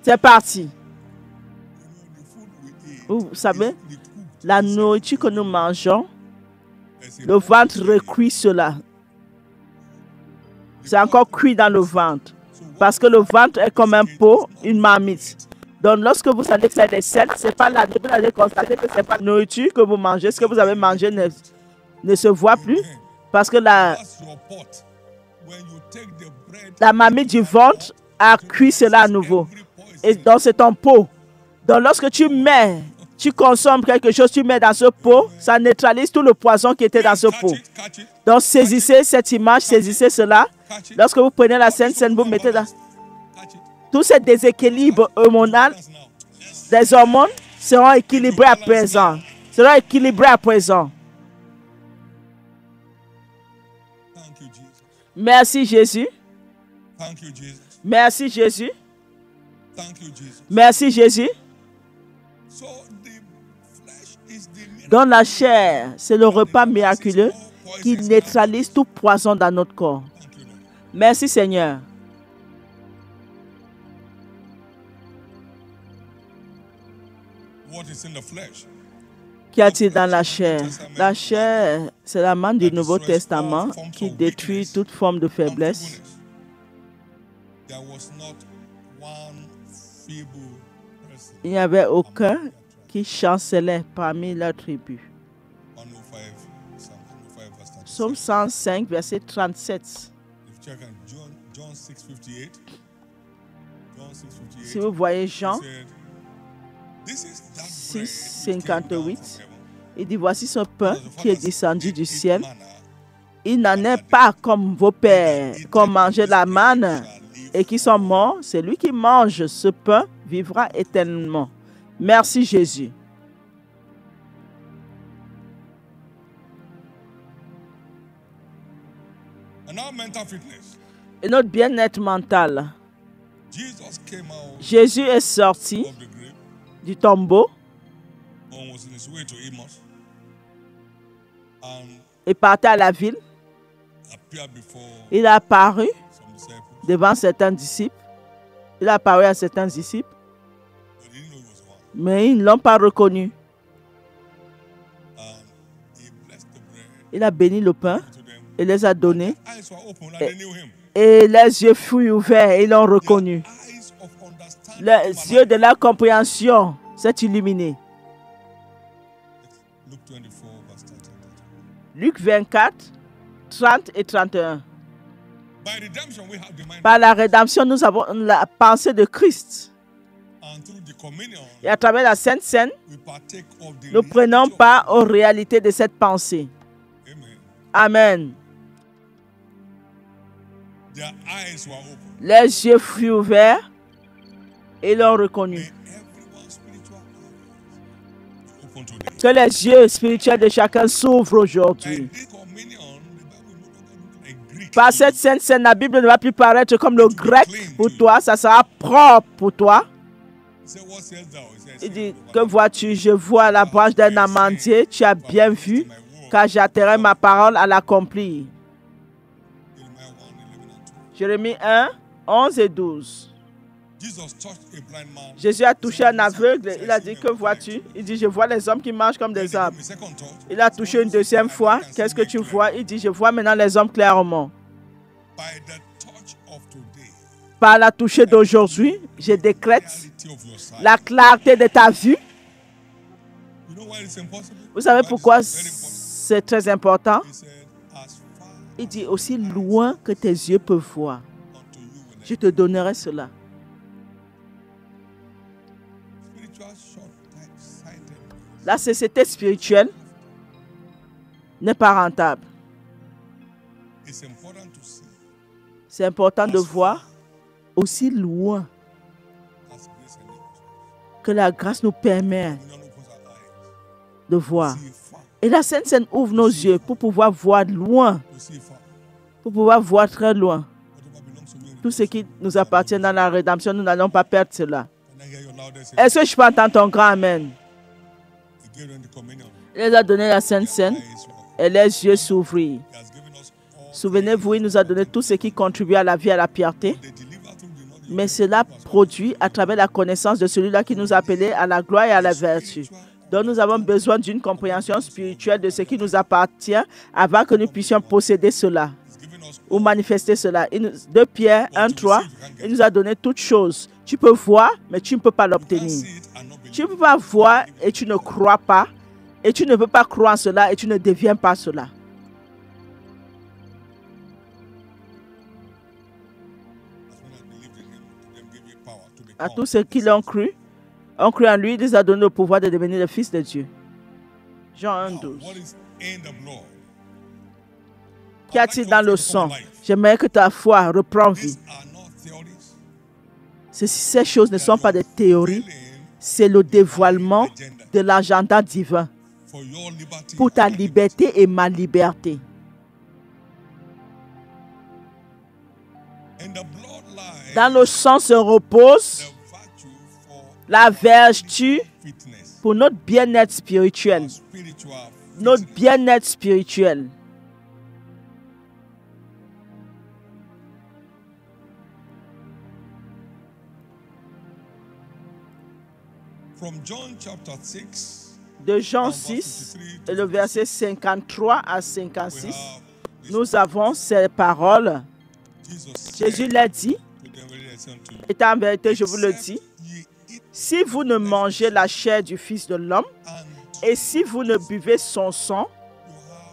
C'est parti. Vous savez, la nourriture que nous mangeons, le ventre recuit cela. C'est encore cuit dans le ventre. Parce que le ventre est comme un pot, une marmite. Donc, lorsque vous allez faire des selles, ce n'est pas là. Vous allez constater que ce n'est pas la nourriture que vous mangez. Ce que vous avez mangé ne se voit plus. Parce que la marmite du ventre a cuit cela à nouveau. Et donc, c'est ton pot. Donc, lorsque tu consommes quelque chose, tu mets dans ce pot, ça neutralise tout le poison qui était dans ce pot. Donc, saisissez cette image, saisissez cela. Lorsque vous prenez la Sainte Seine, vous mettez dans... Tous ces déséquilibres hormonaux, des hormones seront équilibrés à présent. Seront équilibrés à présent. Merci Jésus. Merci Jésus. Merci Jésus. Dans la chair, c'est le repas miraculeux qui neutralise tout poison dans notre corps. Merci Seigneur. Qu'y a-t-il dans la chair? La chair, c'est la manne du Nouveau Testament qui détruit toute forme de faiblesse. Il n'y avait aucun qui chancelaient parmi leurs tribus. 105, Psalm 105, verse 37. Psaume 105, verset 37. If you check on John 6:58, John 6:58, Si vous voyez Jean he said, "This is that bread 6, which came down 58, from heaven." il dit, voici ce pain qui est descendu du ciel. Manna, Il n'en est pas comme vos pères, qui ont mangé la manne et qui sont morts. Celui qui mange ce pain vivra éternellement. Merci Jésus. and our mental fitness. Et notre bien-être mental. Jesus came out Jésus est sorti of the grave, du tombeau and was in his way to Emmaus, and et partait à la ville. appeared before Il a apparu some disciples, devant certains disciples. Il a apparu à certains disciples, but they didn't know he was one. mais ils ne l'ont pas reconnu. And he blessed the bread Il a béni le pain to them. et les a donnés. Eyes were open, and they knew him. Et les yeux furent ouverts et ils l'ont reconnu. Eyes of understanding. Les yeux de la compréhension s'est illuminé. Luke 24, verse 30. Luc 24, 30 et 31. By redemption, we have the mind, Par la rédemption, nous avons la pensée de Christ. and through the communion, Et à travers la Sainte Seine, we partake of the nous prenons reality of part aux réalités de cette pensée. Amen. Amen. Their eyes were open. Les yeux furent ouverts et l'ont reconnu. May everyone's spiritual eyes be open today. Que les yeux spirituels de chacun s'ouvrent aujourd'hui. By this communion, the Bible no longer look like Greek. Par cette Sainte Seine, la Bible ne va plus paraître comme le grec pour toi, ça sera propre pour toi. He said, "What sayest thou?" He said, Il dit, que vois-tu? Je vois la branche d'un amandier, tu as bien vu, car j'atteindrai ma parole à l'accomplir. Jeremiah 1, 11 and 12. Jérémie 1, 11 et 12. Jesus touched a blind man. Jésus a touché un aveugle, il a dit, que vois-tu? Il dit, je vois les hommes qui marchent comme des arbres. A second touch. Il a touché une deuxième fois, qu'est-ce que tu vois? Il dit, je vois maintenant les hommes clairement. By the touch of today, Par la toucher d'aujourd'hui, je décrète reality of your sight. la clarté de ta vue. You know why it's impossible? Vous savez Why pourquoi it's very important? c'est très important? He said, "As far Il dit, aussi loin que tes yeux peuvent voir, unto you will je te donnerai cela. spiritual short-sightedness La cécité spirituelle n'est pas rentable. It's important to see C'est important de voir aussi loin as grace enables us. que la grâce nous permet We don't open our eyes de voir. to see far, Et la Sainte Seine ouvre nos yeux pour pouvoir voir loin, to see far. pour pouvoir voir très loin. Whatever belongs to me. Tout ce qui nous appartient dans la rédemption, nous n'allons pas perdre cela. Can I hear your loudest Est-ce que je peux entendre ton grand Amen? He gave them the communion. Il les a donné la Sainte Seine Eyes were open. et les yeux s'ouvrirent. He has given us all. Souvenez-vous, il nous a donné tout ce qui contribue à la vie et à la piété. They deliver through the knowledge Mais cela produit à travers la connaissance de celui-là qui nous a appelés à la gloire et à la vertu. Donc nous avons besoin d'une compréhension spirituelle de ce qui nous appartient avant que nous puissions posséder cela He's given us ou manifester cela. 2 Pierre 1, 3, il nous a donné toutes choses. Tu peux voir, mais tu ne peux pas all. l'obtenir. See it and not believe. Tu ne peux pas voir et tu ne crois pas. Et tu ne peux pas croire en cela et tu ne deviens pas cela. As many as believed in him, to them gave you power to À become. tous ceux qui l'ont cru en lui, il les a donné le pouvoir de devenir le Fils de Dieu. Jean 1, Now, 12. what is in the blood? Qu'y a-t-il dans le sang? J'aimerais que ta foi reprenne vie. These are not theories. Ces choses ne sont pas des théories, Feeling c'est le dévoilement de l'agenda divin for your liberty. pour ta liberté et ma liberté. In the bloodline, Dans le sang se repose the virtue for la vertu fitness, pour notre bien-être spirituel. spiritual Notre fitness. bien-être spirituel. From John chapter 6, De Jean and verse 6, 53 et le verset 53 à we 56, have this. nous avons ces paroles. Jesus Jésus said l'a dit, to them, "Very listen to you. et en vérité, je vous le dis, Except ye eat si vous ne mangez la chair du Fils de l'homme et si vous ne buvez son sang,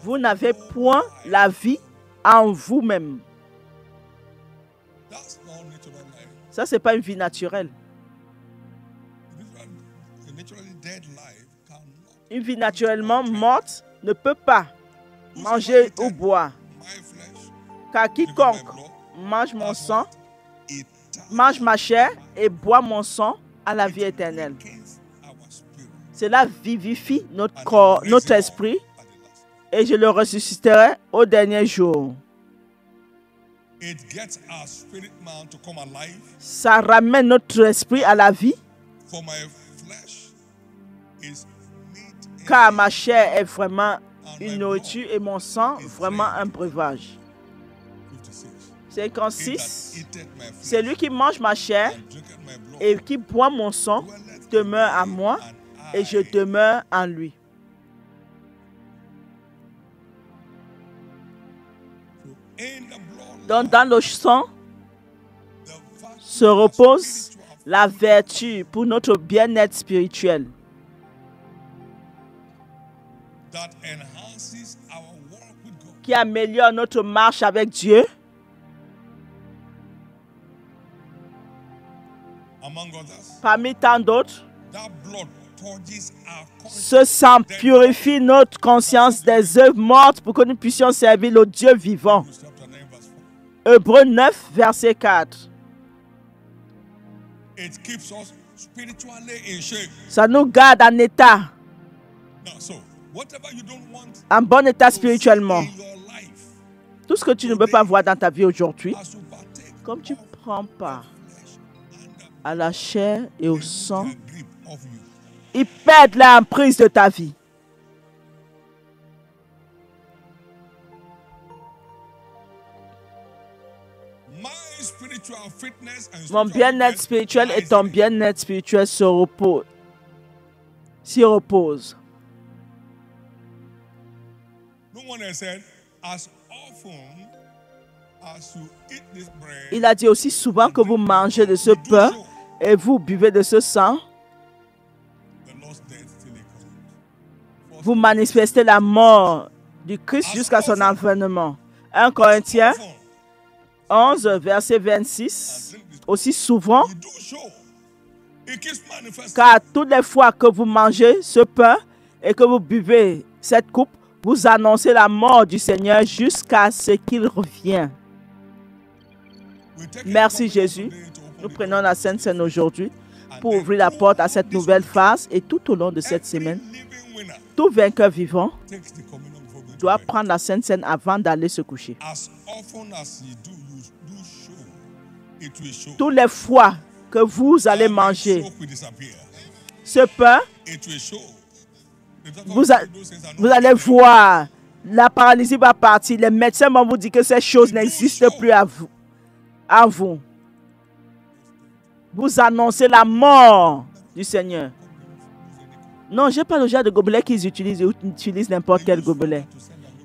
vous n'avez point la vie en vous-même. Ça, ce n'est pas une vie naturelle. Une vie naturellement morte ne peut pas manger ou boire. Car quiconque mange mon sang, mange ma chair et boit mon sang à la vie éternelle. Cela vivifie notre corps, notre esprit, et je le ressusciterai au dernier jour. Ça ramène notre esprit à la vie, car ma chair est vraiment une nourriture et mon sang vraiment un breuvage. 56. Celui qui mange ma chair et qui boit mon sang demeure à moi et je demeure en lui. Donc dans le sang se repose la vertu pour notre bien-être spirituel. Qui améliore notre marche avec Dieu. Parmi tant d'autres, ce sang purifie notre conscience des œuvres mortes pour que nous puissions servir le Dieu vivant. Hébreux 9, verset 4. Ça nous garde en état, en bon état spirituellement. Tout ce que tu ne peux pas voir dans ta vie aujourd'hui, comme tu prends part à la chair et au sang, ils perdent l'emprise de ta vie. Mon bien-être spirituel et ton bien-être spirituel s'y reposent. Il a dit aussi souvent que vous mangez de ce pain et vous buvez de ce sang, vous manifestez la mort du Christ jusqu'à son avènement. 1 Corinthiens 11, verset 26. Aussi souvent, car toutes les fois que vous mangez ce pain et que vous buvez cette coupe, vous annoncez la mort du Seigneur jusqu'à ce qu'il revienne. Merci Jésus. Nous prenons la Sainte Seine aujourd'hui pour ouvrir la porte à cette nouvelle phase et tout au long de cette semaine, tout vainqueur vivant doit prendre la Sainte Seine avant d'aller se coucher. Toutes les fois que vous allez manger ce pain, vous allez voir, la paralysie va partir. Les médecins vont vous dire que ces choses n'existent plus en vous. Vous annoncez la mort du Seigneur. Non, je n'ai pas le genre de gobelet qu'ils utilisent. Ils utilisent n'importe quel gobelet.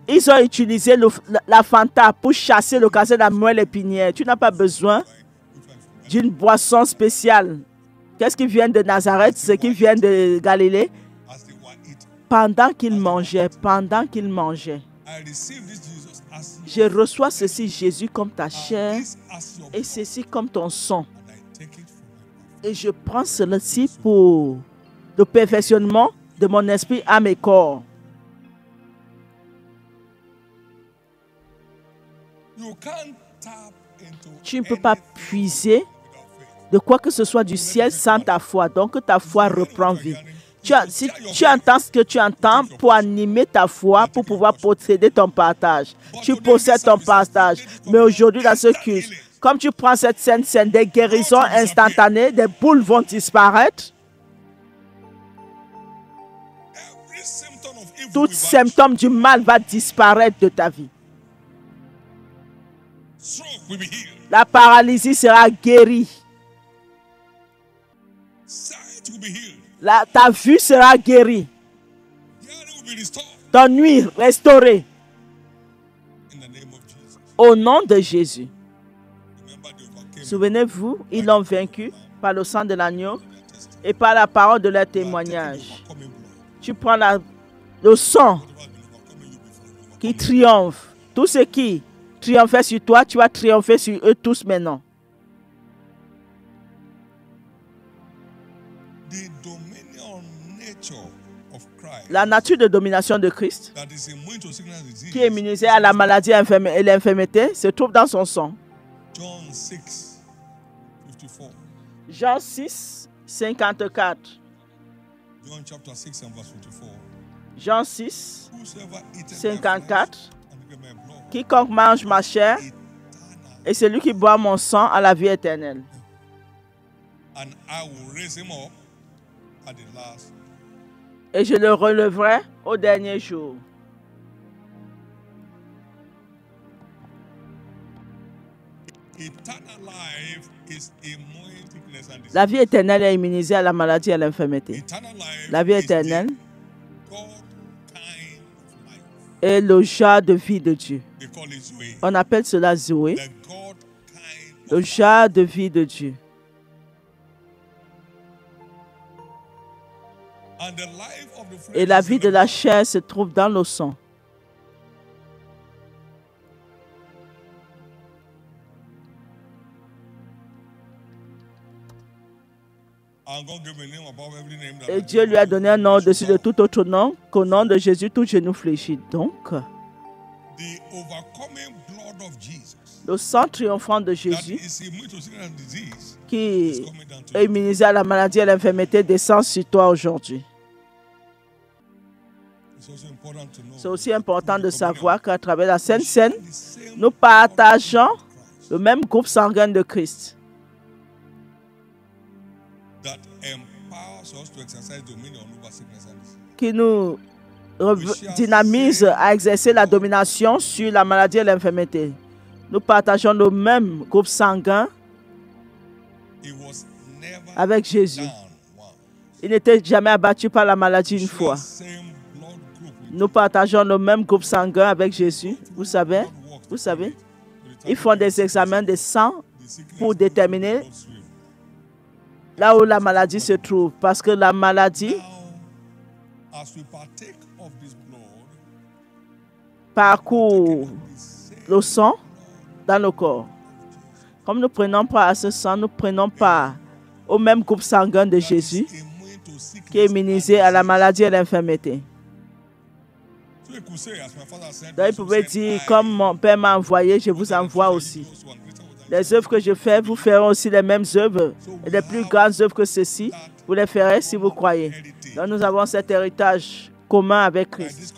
Ils ont utilisé la Fanta pour chasser le cancer de la moelle épinière. Tu n'as pas besoin d'une boisson spéciale. Qu'est-ce qui vient de Nazareth? Ce qui vient de Galilée? Pendant qu'il mangeait, je reçois ceci, Jésus, comme ta chair et ceci comme ton sang. Et je prends ceci pour le perfectionnement de mon esprit, âme et corps. Tu ne peux pas puiser de quoi que ce soit du ciel sans ta foi. Donc ta foi reprend vie. Si tu entends ce que tu entends pour animer ta foi, pour pouvoir posséder ton partage. Tu possèdes ton partage. Mais aujourd'hui, dans ce culte, comme tu prends cette scène, des guérisons instantanées, des boules vont disparaître. Tout symptôme du mal va disparaître de ta vie. La paralysie sera guérie. Ta vue sera guérie. Ton nuit restaurée. Au nom de Jésus. Souvenez-vous, ils l'ont vaincu par le sang de l'agneau et par la parole de leur témoignage. Tu prends le sang qui triomphe. Tout ce qui triomphait sur toi, tu vas triompher sur eux tous maintenant. La nature de domination de Christ, qui est immunisée à la maladie et l'infirmité, se trouve dans son sang. Jean 6, 54. Jean 6, 54. Quiconque mange ma chair et celui qui boit mon sang a la vie éternelle. Et je le relèverai au dernier jour. La vie éternelle est immunisée à la maladie et à l'infirmité. La vie éternelle est le jar de vie de Dieu. On appelle cela Zoé, le jar de vie de Dieu. Et la vie de la chair se trouve dans le sang. Et Dieu lui a donné un nom au-dessus de tout autre nom, qu'au nom de Jésus, tout genou fléchit. Donc, le sang triomphant de Jésus, qui est immunisé à la maladie et à l'infirmité, descend sur toi aujourd'hui. C'est aussi important de savoir qu'à travers la Sainte Seine, nous partageons le même groupe sanguin de Christ, qui nous dynamise à exercer la domination sur la maladie et l'infirmité. Nous partageons le même groupe sanguin avec Jésus. Il n'était jamais abattu par la maladie une fois. Nous partageons le même groupe sanguin avec Jésus. Vous savez, ils font des examens de sang pour déterminer là où la maladie se trouve. Parce que la maladie parcourt le sang dans le corps. Comme nous prenons part à ce sang, nous prenons part au même groupe sanguin de Jésus qui est immunisé à la maladie et à l'infirmité. Donc il pouvait dire, comme mon Père m'a envoyé, je vous envoie aussi. Les œuvres que je fais, vous ferez aussi les mêmes œuvres. Et les plus grandes œuvres que ceci, vous les ferez si vous croyez. Donc nous avons cet héritage commun avec Christ.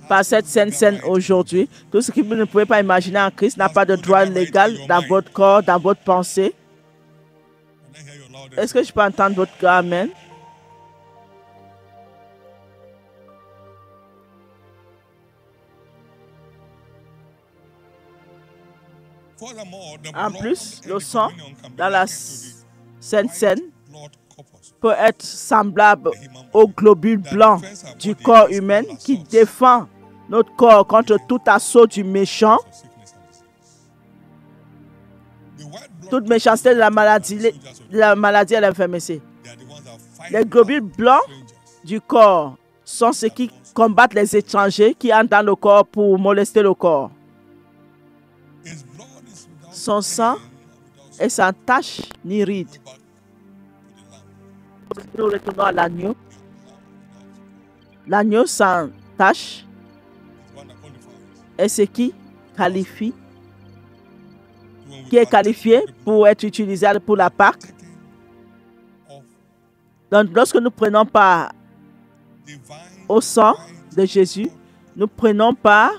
Par cette Sainte Seine aujourd'hui, tout ce que vous ne pouvez pas imaginer en Christ n'a pas de droit légal dans votre corps, dans votre pensée. Est-ce que je peux entendre votre cœur? Amen. En plus, le sang dans la Sainte Seine peut être semblable aux globules blancs du corps humain qui défend notre corps contre tout assaut du méchant, toute méchanceté de la maladie et l'infirmité. Les globules blancs du corps sont ceux qui combattent les étrangers qui entrent dans le corps pour molester le corps. Son sang est sans tache ni ride. Nous retournons à l'agneau. L'agneau sans tache est ce qui est qualifié pour être utilisé pour la Pâque. Donc, lorsque nous prenons part au sang de Jésus, nous prenons part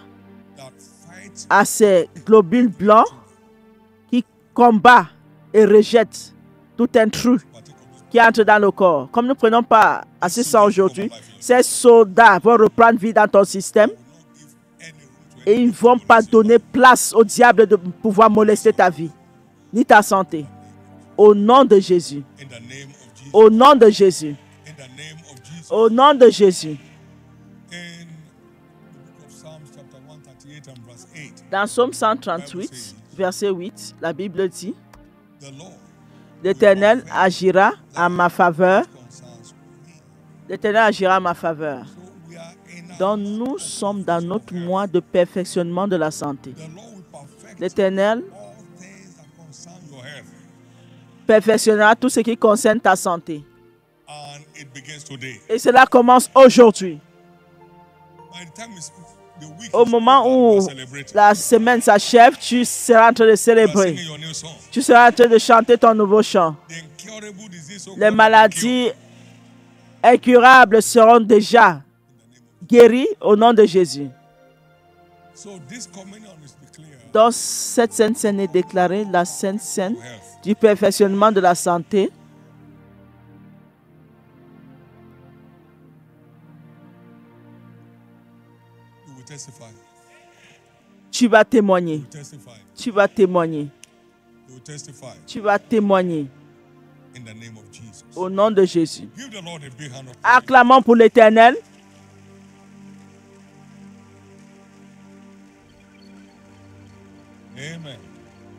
à ces globules blancs qui combattent et rejettent tout intrus qui entre dans le corps. Comme nous prenons part à ce sang aujourd'hui, ces soldats vont reprendre vie dans ton système et ils ne vont pas donner place au diable de pouvoir molester ta vie, ni ta santé. Au nom de Jésus. Au nom de Jésus. Au nom de Jésus. Dans Psaume 138, verset 8, la Bible dit: L'Éternel agira en ma faveur. L'Éternel agira en ma faveur. Donc nous sommes dans notre mois de perfectionnement de la santé. L'Éternel perfectionnera tout ce qui concerne ta santé. Et cela commence aujourd'hui. Au moment où la semaine s'achève, tu seras en train de célébrer. Tu seras en train de chanter ton nouveau chant. Les maladies incurables seront déjà guéries au nom de Jésus. Donc, cette Sainte Seine est déclarée la Sainte Seine du perfectionnement de la santé. Tu vas témoigner. Tu vas témoigner. Tu vas témoigner. Au nom de Jésus. Acclamons pour l'Éternel.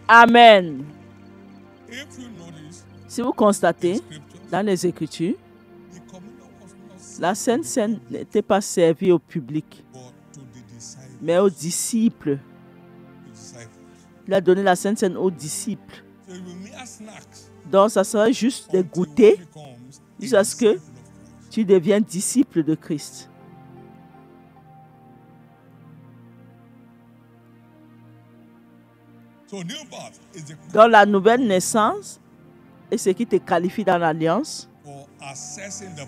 Amen. Si vous constatez, dans les Écritures, la Sainte Seine n'était pas servie au public, mais aux disciples. Il a donné la Sainte Seine aux disciples. Donc, ça sera juste des goûters jusqu'à ce que tu deviennes disciple de Christ. Donc, la nouvelle naissance est ce qui te qualifie dans l'alliance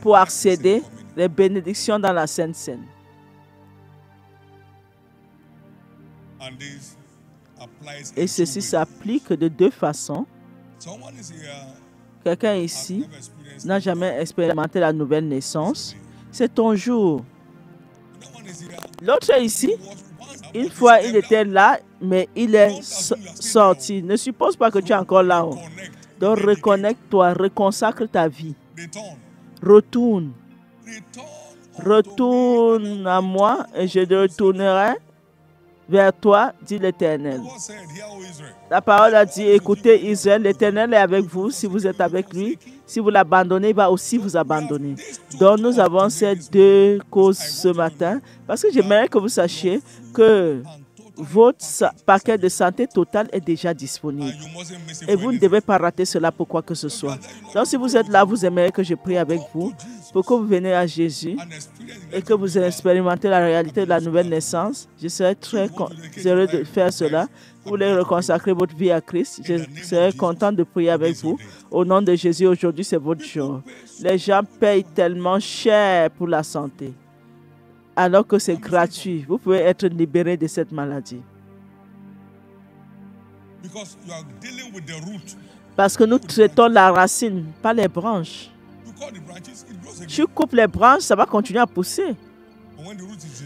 pour accéder les bénédictions dans la Sainte Seine. Et ceci s'applique de deux façons. Quelqu'un ici n'a jamais expérimenté la nouvelle naissance. C'est ton jour. L'autre ici, une fois il était là, mais il est sorti. Ne suppose pas que tu es encore là-haut. Donc reconnecte-toi, reconsacre ta vie. Retourne. Retourne à moi et je te retournerai vers toi, dit l'Éternel. La parole a dit, écoutez Israël, l'Éternel est avec vous si vous êtes avec lui. Si vous l'abandonnez, il va aussi vous abandonner. Donc nous avons ces deux causes ce matin parce que j'aimerais que vous sachiez que votre paquet de santé totale est déjà disponible. Et vous ne devez pas rater cela pour quoi que ce soit. Donc si vous êtes là, vous aimeriez que je prie avec vous pour que vous veniez à Jésus et que vous expérimentez la réalité de la nouvelle naissance. Je serais très heureux de faire cela. Vous voulez reconsacrer votre vie à Christ. Je serais content de prier avec vous. Au nom de Jésus, aujourd'hui, c'est votre jour. Les gens payent tellement cher pour la santé, alors que c'est gratuit. Vous pouvez être libéré de cette maladie. Parce que nous traitons la racine, pas les branches. Tu coupes les branches, ça va continuer à pousser.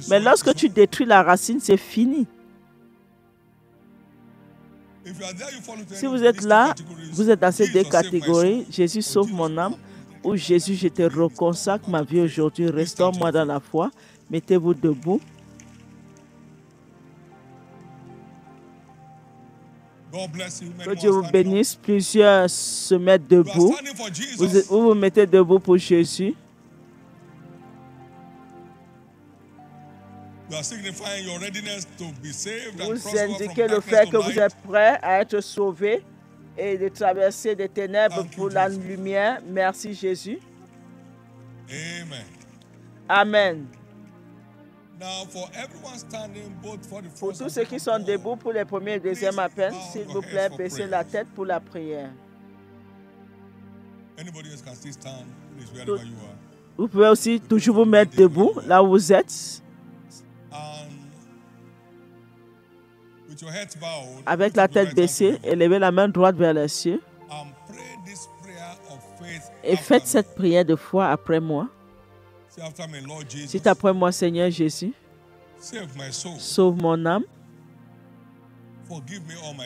Mais lorsque tu détruis la racine, c'est fini. Si vous êtes là, vous êtes dans ces deux catégories. Jésus sauve mon âme, ou Jésus, je te reconsacre ma vie aujourd'hui, restaure-moi dans la foi. Mettez-vous debout. Que Dieu vous bénisse. Plusieurs se mettent debout. Vous vous mettez debout pour Jésus. Vous indiquez le fait que vous êtes prêt à être sauvé et de traverser des ténèbres pour la lumière. Merci Jésus. Amen. Pour tous ceux qui sont debout pour les premiers et deuxièmes appels, s'il vous plaît, baissez la tête pour la prière. Vous pouvez aussi toujours vous mettre debout là où vous êtes. Avec la tête baissée, élevez la main droite vers les cieux. Et faites cette prière de foi après moi. Dites après moi, Seigneur Jésus, sauve mon âme,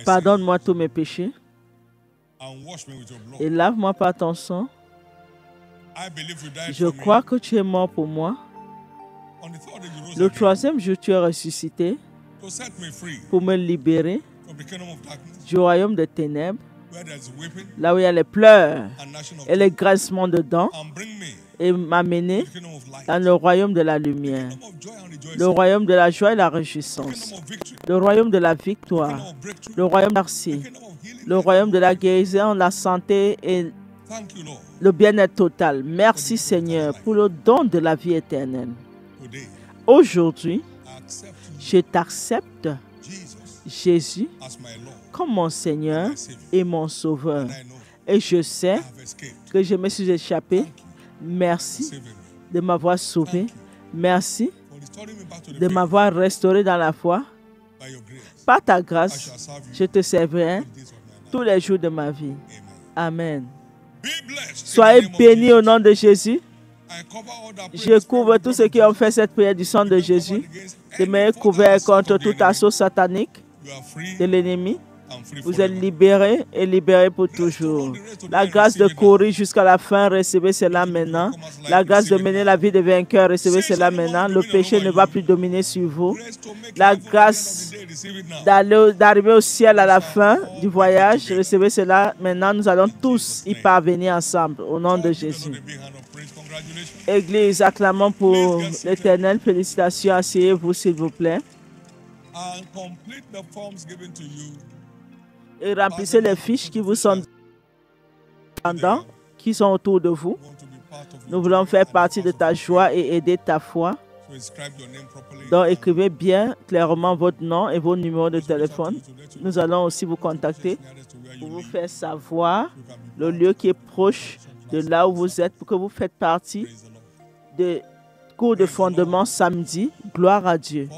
pardonne-moi tous mes péchés et lave-moi par ton sang. Je crois que tu es mort pour moi. Le troisième jour, tu es ressuscité pour me libérer du royaume des ténèbres là où il y a les pleurs et les grincements de dents, et m'amener dans le royaume de la lumière, le royaume de la joie et la réjouissance, le royaume de la victoire, le royaume merci, le royaume de la guérison, la santé et le bien-être total. Merci Seigneur pour le don de la vie éternelle. Aujourd'hui, je t'accepte, Jésus, comme mon Seigneur et mon Sauveur. Et je sais que je me suis échappé. Merci de m'avoir sauvé. Merci de m'avoir restauré dans la foi. Par ta grâce, je te servirai tous les jours de ma vie. Amen. Soyez bénis au nom de Jésus. Je couvre tous ceux qui ont fait cette prière du sang de Jésus. Je me couvert contre tout assaut satanique de l'ennemi. Vous êtes libérés et libérés pour toujours. La grâce de courir jusqu'à la fin, recevez cela maintenant. La grâce de mener la vie de vainqueur, recevez cela maintenant. Le péché ne va plus dominer sur vous. La grâce d'arriver au ciel à la fin du voyage, recevez cela maintenant. Nous allons tous y parvenir ensemble au nom de Jésus. Église, acclamons pour l'Éternel. Félicitations. Asseyez-vous s'il vous plaît. Et remplissez les fiches qui vous sont qui sont autour de vous. Nous voulons faire partie de ta joie et aider ta foi. Donc, écrivez bien clairement votre nom et vos numéros de téléphone. Nous allons aussi vous contacter pour vous faire savoir le lieu qui est proche de là où vous êtes pour que vous faites partie de cours de fondement samedi. Gloire à Dieu.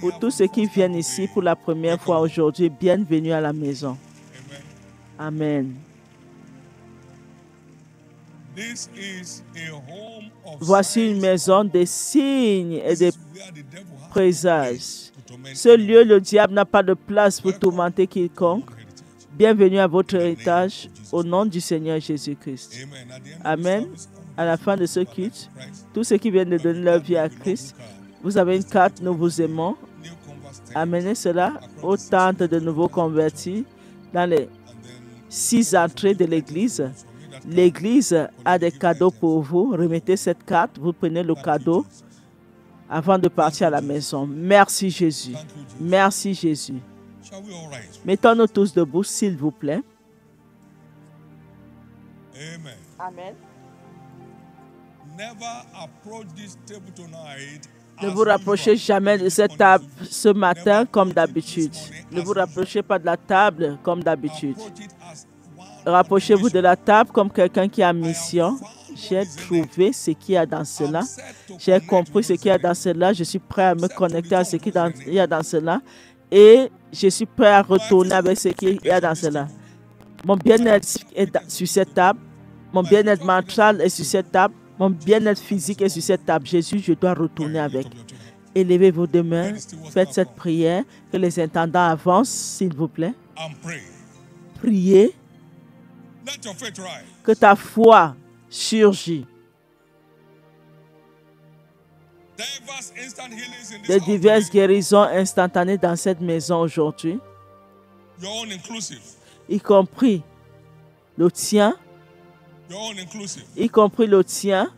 Pour tous ceux qui viennent ici pour la première fois aujourd'hui, bienvenue à la maison. Amen. Voici une maison des signes et des présages. Ce lieu, le diable n'a pas de place pour tourmenter quiconque. Bienvenue à votre héritage au nom du Seigneur Jésus-Christ. Amen. À la fin de ce culte, tous ceux qui viennent de donner leur vie à Christ, vous avez une carte, nous vous aimons. Amenez cela aux tentes de nouveaux convertis dans les 6 entrées de l'église. L'église a des cadeaux pour vous. Remettez cette carte, vous prenez le cadeau avant de partir à la maison. Merci Jésus. Merci Jésus. Mettons-nous tous debout, s'il vous plaît. Amen. Ne vous rapprochez jamais de cette table ce matin comme d'habitude. Ne vous rapprochez pas de la table comme d'habitude. Rapprochez-vous de la table comme quelqu'un qui a mission. J'ai trouvé ce qu'il y a dans cela. J'ai compris ce qu'il y a dans cela. Je suis prêt à me connecter à ce qu'il y a dans cela. Et je suis prêt à retourner avec ce qu'il y a dans cela. Mon bien-être est sur cette table. Mon bien-être mental est sur cette table. Mon bien-être physique est sur cette table. Jésus, je dois retourner avec. Élevez vos deux mains. Faites cette prière. Que les intendants avancent, s'il vous plaît. Priez. Que ta foi surgit. De diverses guérisons instantanées dans cette maison aujourd'hui. Y compris le tien. Y compris le tien.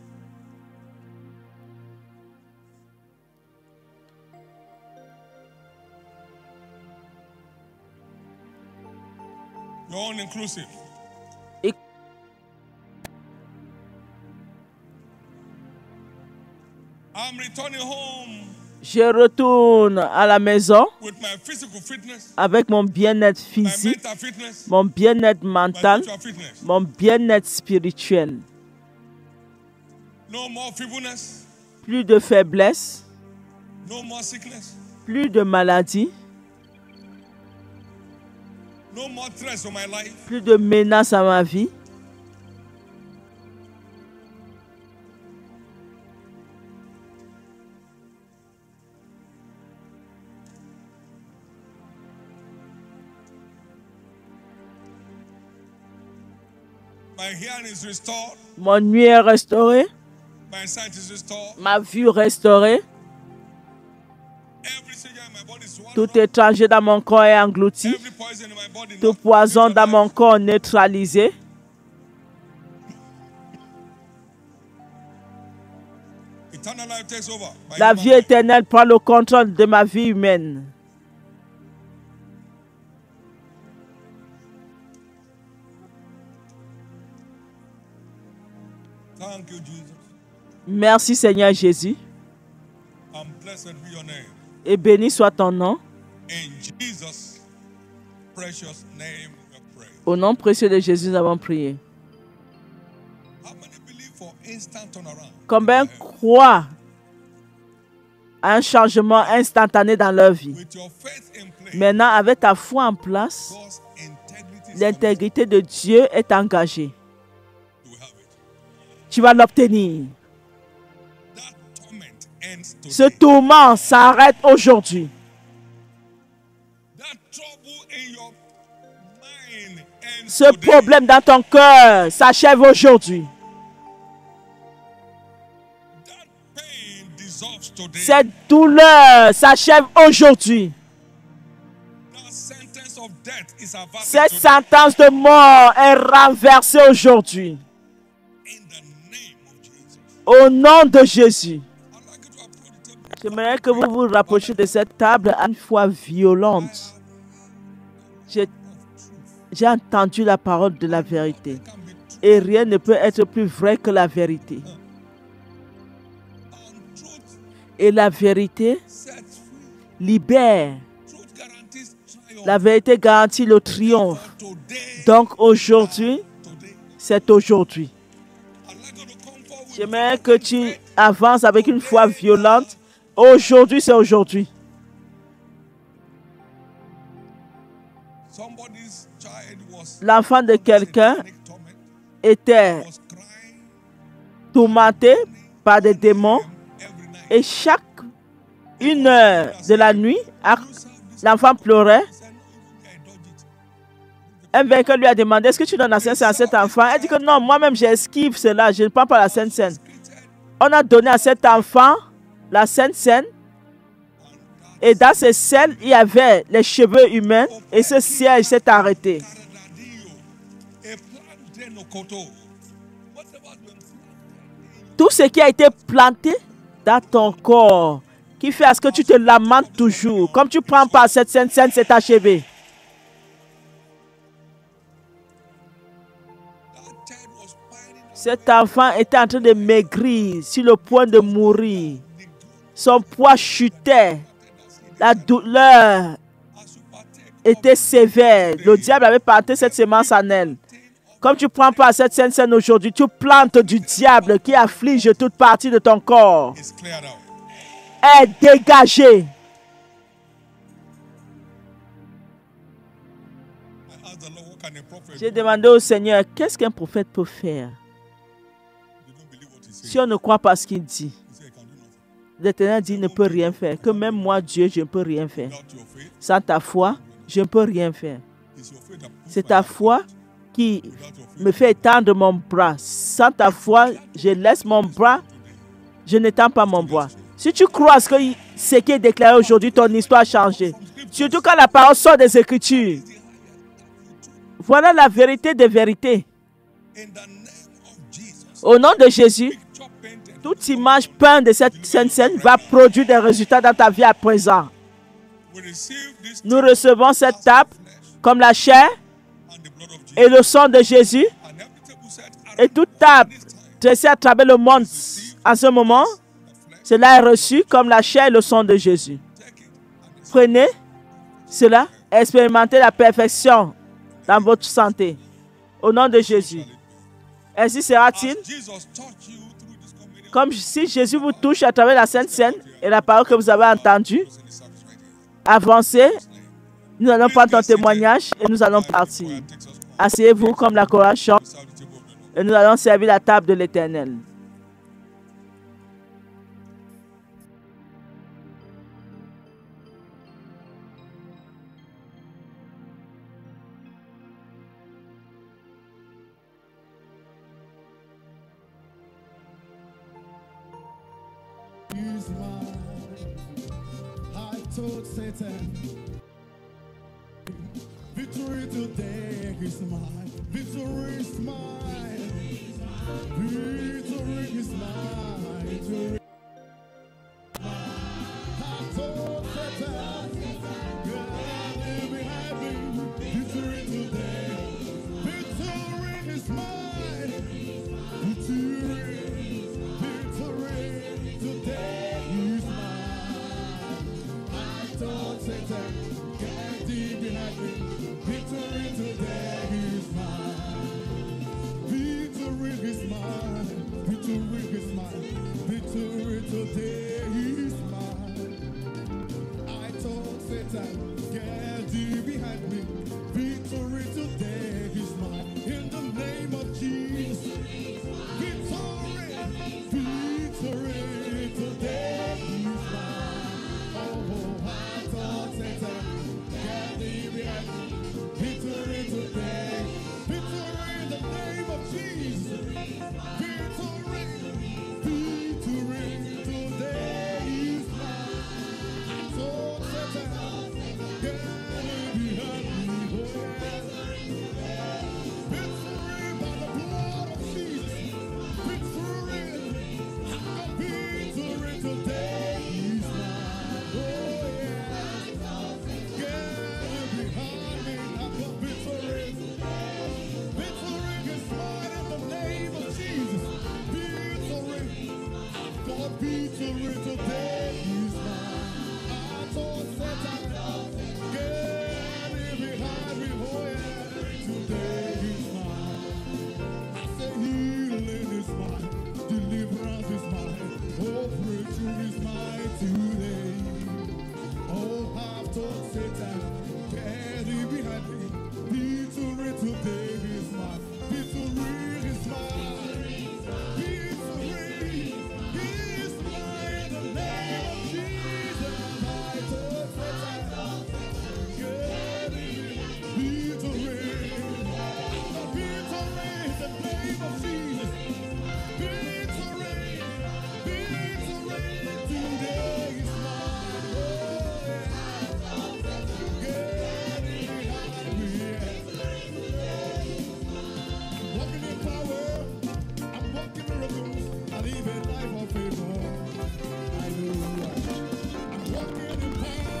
Je retourne à la maison avec mon bien-être physique, mon bien-être mental, mon bien-être spirituel. Plus de faiblesse, plus de maladie, plus de menaces à ma vie. Mon nuit est restaurée. Ma vue restaurée. Tout étranger dans mon corps est englouti. Tout poison dans mon corps neutralisé. La vie éternelle prend le contrôle de ma vie humaine. Merci Seigneur Jésus. Et béni soit ton nom. Au nom précieux de Jésus, nous avons prié. Combien croient à un changement instantané dans leur vie? Maintenant, avec ta foi en place, l'intégrité de Dieu est engagée. Tu vas l'obtenir. Ce tourment s'arrête aujourd'hui. Ce problème dans ton cœur s'achève aujourd'hui. Cette douleur s'achève aujourd'hui. Cette sentence de mort est renversée aujourd'hui. Au nom de Jésus. J'aimerais que vous vous rapprochiez de cette table à une fois violente. J'ai entendu la parole de la vérité. Et rien ne peut être plus vrai que la vérité. Et la vérité libère. La vérité garantit le triomphe. Donc aujourd'hui, c'est aujourd'hui. J'aimerais que tu avances avec une foi violente. Aujourd'hui, c'est aujourd'hui. L'enfant de quelqu'un était tourmenté par des démons et chaque 1 heure de la nuit, l'enfant pleurait. Un vainqueur lui a demandé, est-ce que tu donnes la Sainte Seine à cet enfant? Elle dit que non, moi-même j'esquive cela, je ne prends pas la Sainte Seine. On a donné à cet enfant la Sainte Seine et dans ce sel, il y avait les cheveux humains et ce siège s'est arrêté. Tout ce qui a été planté dans ton corps, qui fait à ce que tu te lamentes toujours, comme tu ne prends pas cette Sainte Seine, c'est achevé. Cet enfant était en train de maigrir, sur le point de mourir. Son poids chutait. La douleur était sévère. Le diable avait planté cette semence en elle. Comme tu ne prends pas cette Sainte Seine aujourd'hui, tu plantes du diable qui afflige toute partie de ton corps. Est dégagé. J'ai demandé au Seigneur, qu'est-ce qu'un prophète peut faire? Si on ne croit pas ce qu'il dit, l'Éternel dit, il ne peut rien faire. Que même moi, Dieu, je ne peux rien faire. Sans ta foi, je ne peux rien faire. C'est ta foi qui me fait étendre mon bras. Sans ta foi, je laisse mon bras, je n'étends pas mon bras. Si tu crois que ce qui est déclaré aujourd'hui, ton histoire a changé. Surtout quand la parole sort des Écritures. Voilà la vérité des vérités. Au nom de Jésus, toute image peinte de cette Sainte Seine va produire des résultats dans ta vie à présent. Nous recevons cette table comme la chair et le sang de Jésus. Et toute table dressée à travers le monde en ce moment, cela est reçu comme la chair et le sang de Jésus. Prenez cela, expérimentez la perfection dans votre santé. Au nom de Jésus. Ainsi sera-t-il. Comme si Jésus vous touche à travers la Sainte Seine et la parole que vous avez entendue. Avancez. Nous allons prendre ton témoignage et nous allons partir. Asseyez-vous comme la chorale chante et nous allons servir la table de l'Éternel. told Satan, victory today is mine. Victory is mine. Victory is mine. Victory. I told Satan, God, leave behind me. Victory today. Victory is mine. Victory. Victory today is mine. I told Satan, God, leave behind me. Victory today is mine. Victory is mine. Victory is mine. Victory today is mine. I told Satan, get thee behind me. Victory today is mine. In the name of Jesus. Victory. Victory today is mine. Oh, I told Satan, get thee behind me. Victory today. Victory in the name of Jesus. Victory. Victory today is mine. I told Satan, get behind me. Oh, yeah. Victory by the blood of Jesus. Victory. Victory today is mine. Oh, yeah. Get behind me. I've got victory. Victory is mine in the name of Jesus. Victory. I've got victory today is mine. I told Satan, get behind me. Oh, yeah. Today is mine. I say healing is mine. Deliverance is mine. Oh, breakthrough is mine today. Oh, I've told Satan, get behind me. Victory today is mine. Victory is mine. Victory is mine in the name of Jesus. I told Satan, get victory. Victory in the name of Jesus. Victory. Victory today is mine. Oh, yeah. Get behind me. Walking in power, I'm walking miracles, I live a life of favor. I know I'm walking in power,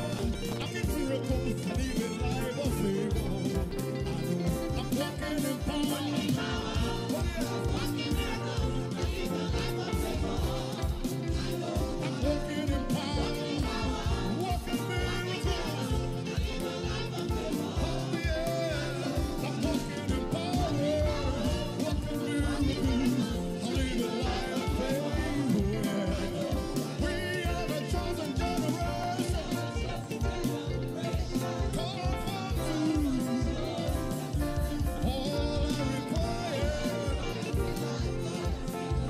I'm in miracles, I live a life of favor. I know I'm walking in power. Oh, yeah. I'm walking in power, walking miracles. Oh, yeah. I'm walking in power, walking miracles. I live a life of favor. We are the chosen generation. Called for food. All I require.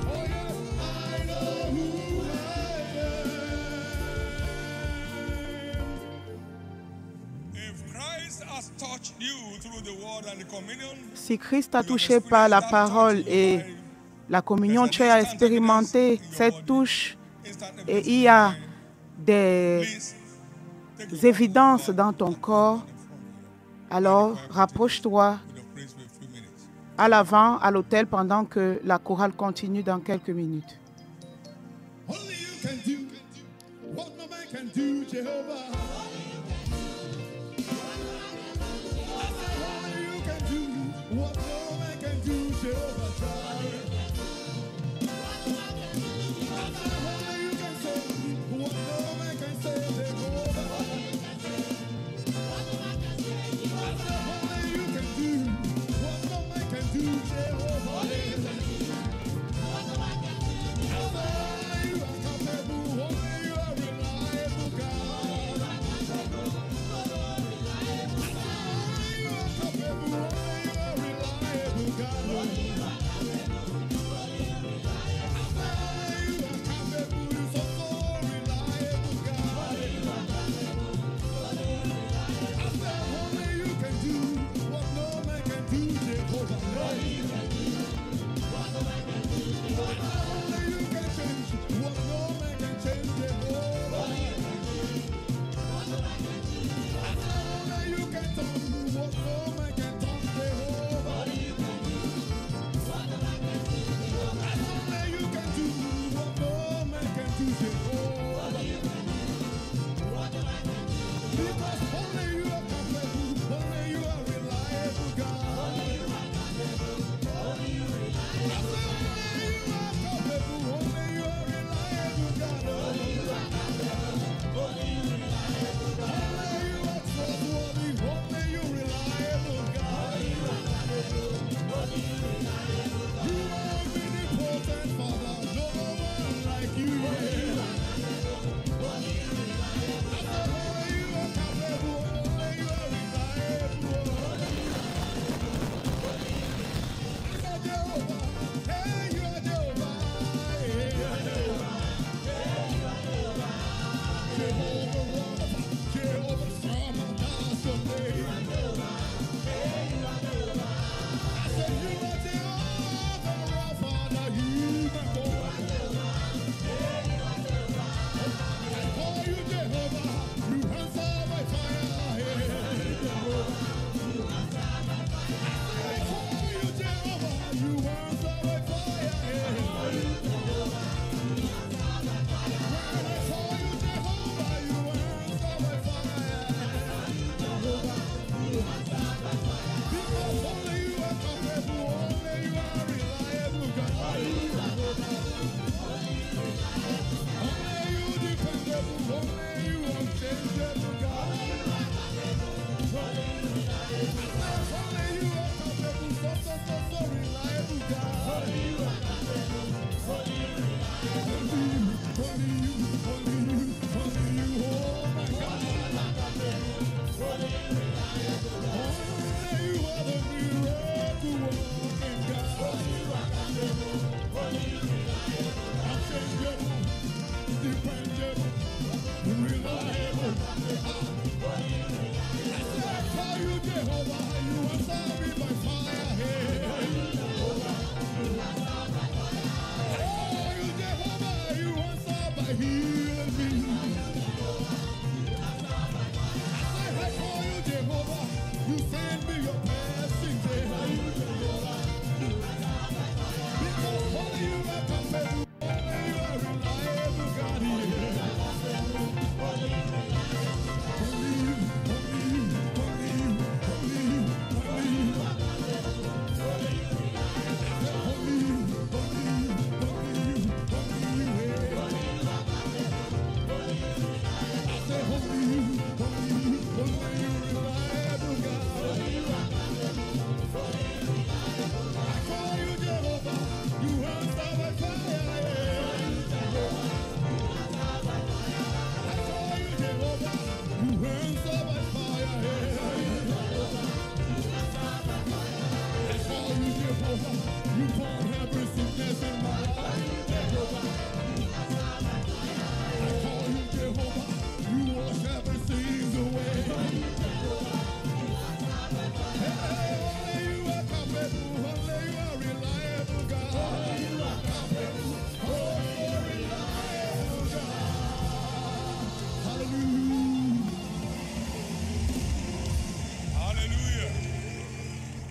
Oh, yes, I know who I am. If Christ has touched you through the word and the communion, Si Christ t'a touché par la parole et la communion, tu as expérimenté cette touche et il y a des évidences dans ton corps, alors rapproche-toi à l'avant, à l'autel, pendant que la chorale continue dans quelques minutes. Only you can do what no man can do, Jehovah. Only you can do what no man can do, Jehovah. Only you can say what no man can say, Jehovah. Only you can do what no man can do, Jehovah. Only you are capable, only you are reliable, God.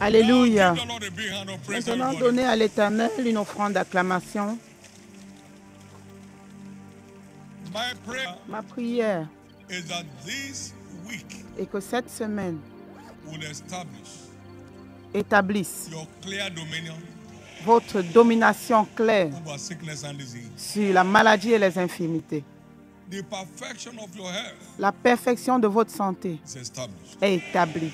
Alléluia. Give the Lord a big hand of praise, Maintenant, everybody. donnez à l'Éternel une offrande d'acclamation. My prayer Ma prière is that this week est que cette semaine will establish établisse your clear dominion votre domination claire over sickness and disease. sur la maladie et les infirmités. The perfection of your health La perfection de votre santé is established est établie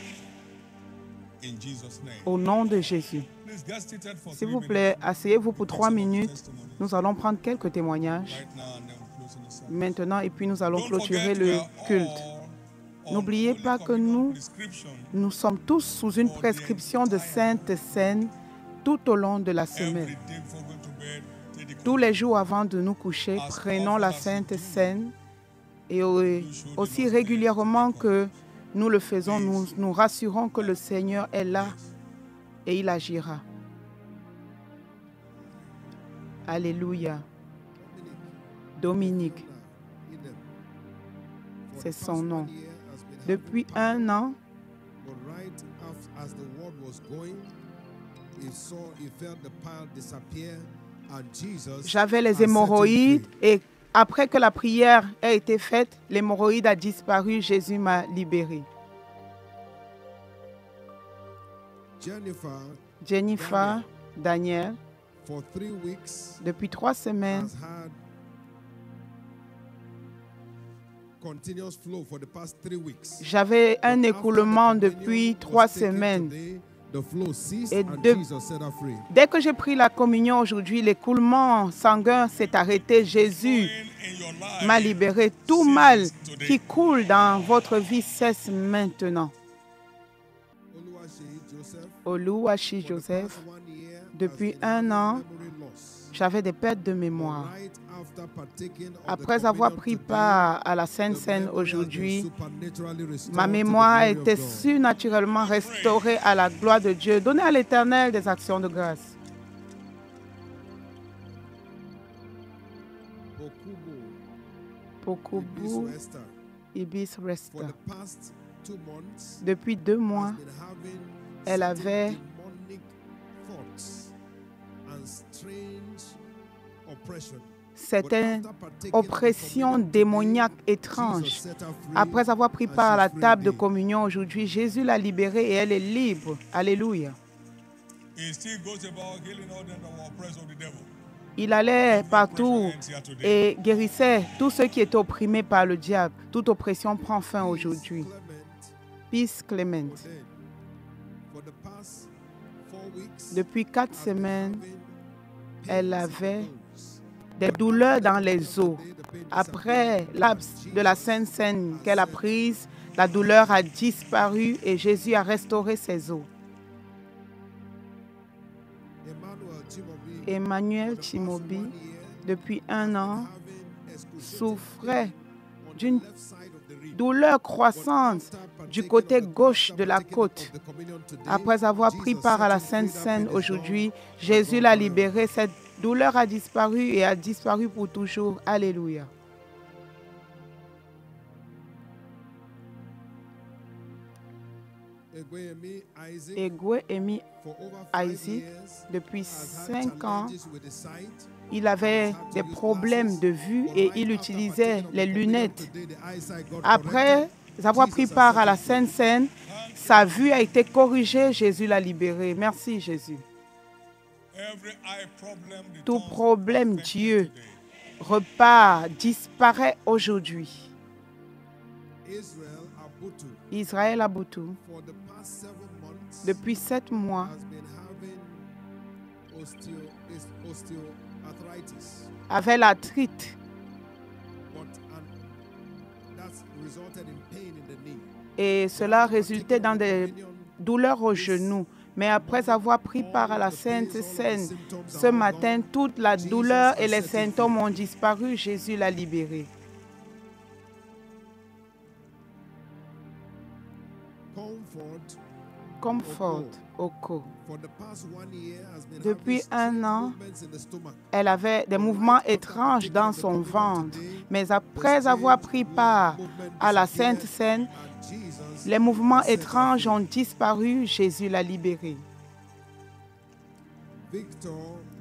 in Jesus' name. au nom de Jésus. Please get seated for 3 S'il vous minutes. plaît, asseyez-vous pour 3 minutes. Testimonies Nous allons prendre quelques témoignages right now and then we'll close in the service. maintenant et puis nous allons Don't clôturer forget, we le are culte. all on N'oubliez Holy pas que Communion nous- prescription Nous sommes tous sous une prescription de Sainte Seine tout au long de la semaine. every day before going to bed. Take the Tous les jours avant de nous coucher, prenons la Sainte Seine et aussi régulièrement que nous le faisons, nous nous rassurons que le Seigneur est là et il agira. Alléluia. Dominique, c'est son nom. Depuis 1 an, But right as the word was going, he felt the pile disappear, and Jesus j'avais les has set him hémorroïdes free. et après que la prière a été faite, l'hémorroïde a disparu, Jésus m'a libéré. Jennifer, Daniel, For 3 weeks, depuis 3 semaines, has had continuous flow for the past 3 weeks. j'avais un But after écoulement the depuis communion 3 was taken semaines. today, the flow ceased Et and de- Jesus set her free. Dès que j'ai pris la communion aujourd'hui, l'écoulement sanguin s'est arrêté. Jésus In your life, m'a libéré. Tout mal qui coule dans votre vie cesse maintenant. Oluwaseyi Joseph, Oluwashi for the Joseph, past 1 year, depuis has been 1 an, memory loss. j'avais des pertes de But mémoire. right Après avoir pris part à la Sainte Seine aujourd'hui, ma mémoire a été surnaturellement restaurée à la gloire de Dieu. Donnez à l'Éternel des actions de grâce. Pokubu Ibis Resta. Depuis 2 mois, elle avait certaines oppressions démoniaques étranges. Après avoir pris part à la table de communion aujourd'hui, Jésus l'a libérée et elle est libre. Alléluia. Il allait partout et guérissait tous ceux qui étaient opprimés par le diable. Toute oppression prend fin aujourd'hui. Peace Clement. Depuis 4 semaines, elle avait des douleurs dans les os. Après l'abs de la Sainte Seine qu'elle a prise, la douleur a disparu et Jésus a restauré ses os. Emmanuel Chimobi, depuis 1 an, souffrait d'une douleur croissante du côté gauche de la côte. Après avoir pris part à la Sainte Seine aujourd'hui, Jésus l'a libéré. Cette douleur a disparu et a disparu pour toujours. Alléluia. Egwe-Emi Isaac, depuis 5 ans, il avait des problèmes de vue et il utilisait les lunettes. Après avoir pris part à la Sainte Seine, sa vue a été corrigée. Jésus l'a libéré. Merci Jésus. Tout problème, Dieu repart, disparaît aujourd'hui. Israël Aboutou, depuis 7 mois, avait l'arthrite. Et cela résultait dans des douleurs au genou. Mais après avoir pris part à la Sainte Seine, ce matin, toute la douleur et les symptômes ont disparu. Jésus l'a libéré. Comfort Oko. Depuis 1 an, elle avait des mouvements étranges dans son ventre. Mais après avoir pris part à la Sainte Seine, les mouvements étranges ont disparu. Jésus l'a libéré.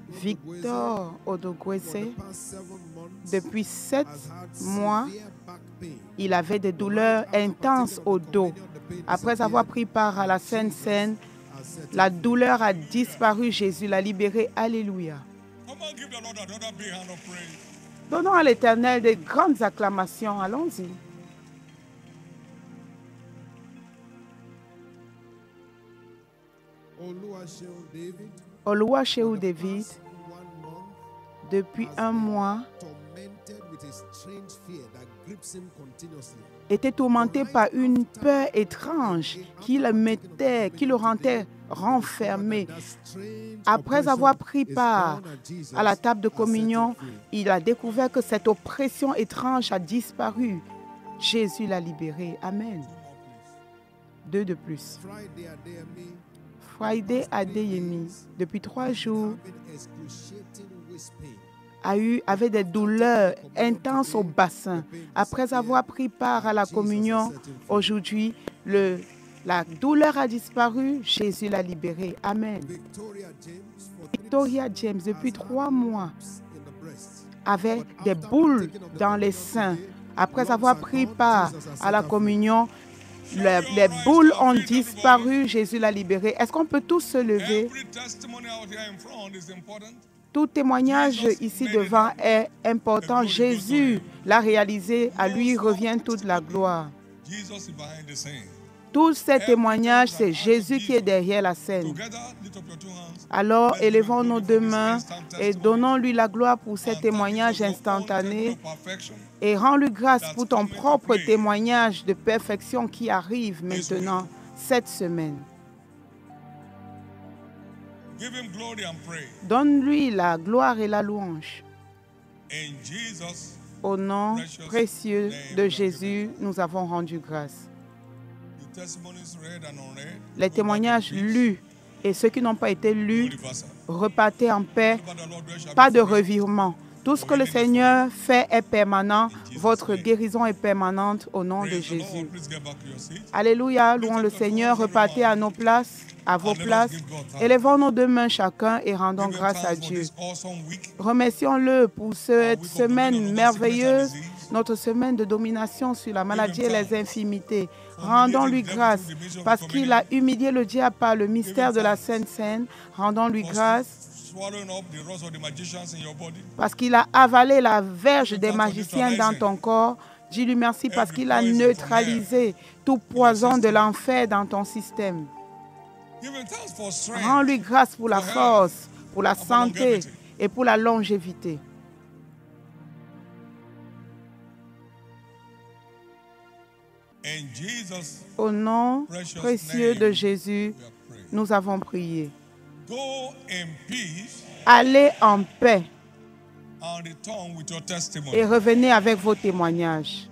Victor Odogwese, depuis 7 mois, il avait des douleurs intenses au dos. Après avoir pris part à la Sainte Seine, la douleur a disparu. Jésus l'a libéré. Alléluia. Donnons à l'Éternel de grandes acclamations. Allons-y. Oluwaseun David, depuis 1 mois, était tourmenté par une peur étrange qui le rendait renfermé. Après avoir pris part à la table de communion, il a découvert que cette oppression étrange a disparu. Jésus l'a libéré. Amen. 2 de plus. Friday Adeyemi, depuis 3 jours, avait des douleurs intenses au bassin. Après avoir pris part à la communion aujourd'hui, la douleur a disparu. Jésus l'a libéré. Amen. Victoria James, depuis 3 mois, avait des boules dans les seins. Après avoir pris part à la communion, les boules ont disparu. Jésus l'a libéré. Est-ce qu'on peut tous se lever? Tout témoignage ici devant est important. Jésus l'a réalisé. À lui revient toute la gloire. Tous ces témoignages, c'est Jésus qui est derrière la scène. Alors, élevons nos 2 mains et donnons-lui la gloire pour ces témoignages instantanés. Et rends-lui grâce pour ton propre témoignage de perfection qui arrive maintenant, cette semaine. Donne-lui la gloire et la louange. In Jesus' Au nom précieux de Jésus, nous avons rendu grâce. the testimonies read and unread, Les témoignages lus et ceux qui n'ont pas été lus, universal. repartez en paix, But the Lord shall pas be de forever. revirement. Tout ce que le Seigneur fait est permanent. Votre guérison est permanante au nom de Praise the Lord. Jésus. Please get back to your seat. Alléluia, louons le Seigneur. Repartez à nos places, à vos places. Élevons nos deux mains chacun et rendons Give him grâce à thanks for Dieu. this awesome week. Remercions-le pour cette semaine merveilleuse, notre semaine de domination sur la maladie et les infirmités. Rendons-lui grâce parce qu'il a humilié le diable par le mystère de la Sainte Seine. Rendons-lui grâce Swallowing up the rods of the magicians in your body. parce qu'il a avalé la verge des magiciens dans ton corps. Dis-lui merci parce qu'il a neutralisé tout poison de l'enfer dans ton système. Give him thanks for strength. Rends-lui grâce pour la force, pour la santé et pour la longévité. In Jesus, Au nom précieux de Jésus, we have prayed. nous avons prié. Go in peace Allez en paix and return with your et testimony. revenez avec vos témoignages.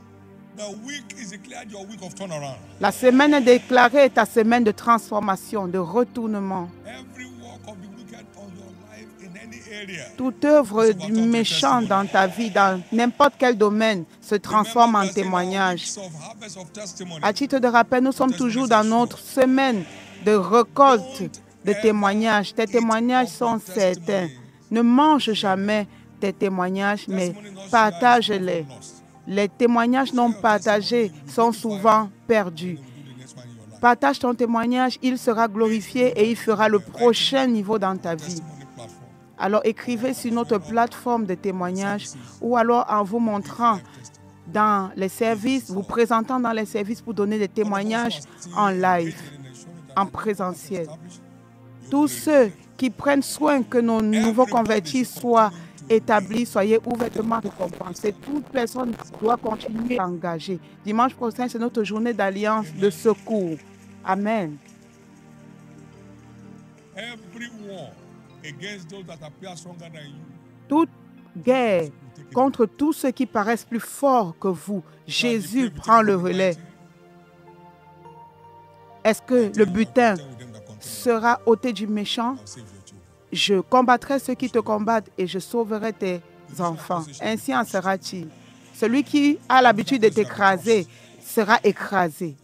The week is declared your week of turnaround. La semaine est déclarée ta semaine de transformation, de retournement. Every work of the wicked on your life in any area. Toute œuvre du méchant dans ta vie, dans n'importe quel domaine, se transforme en témoignage. À titre de rappel, nous sommes toujours dans notre semaine de récolte de témoignages. Tes témoignages sont certains. Ne mange jamais tes témoignages, mais partage-les. Les témoignages non partagés sont souvent perdus. Partage ton témoignage, il sera glorifié et il fera le prochain niveau dans ta vie. Alors écrivez sur notre plateforme de témoignages ou alors en vous montrant dans les services, vous présentant dans les services pour donner des témoignages en live, en présentiel. Tous ceux qui prennent soin que nos nouveaux convertis soient établis, soyez ouvertement récompensés. Toute personne doit continuer à engager. Dimanche prochain, c'est notre journée d'alliance de secours. Amen. Every war against those that appear stronger than you. Toute guerre contre tous ceux qui paraissent plus forts que vous, Jésus prend le relais. Est-ce que le butin sera ôté du méchant? Je combattrai ceux qui te combattent et je sauverai tes enfants. Ainsi en sera-t-il. Celui qui a l'habitude de t'écraser sera écrasé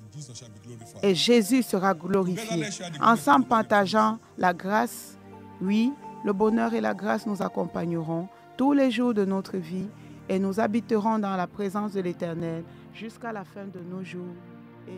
et Jésus sera glorifié. Ensemble partageant la grâce, oui, le bonheur et la grâce nous accompagneront tous les jours de notre vie et nous habiterons dans la présence de l'Éternel jusqu'à la fin de nos jours. Amen.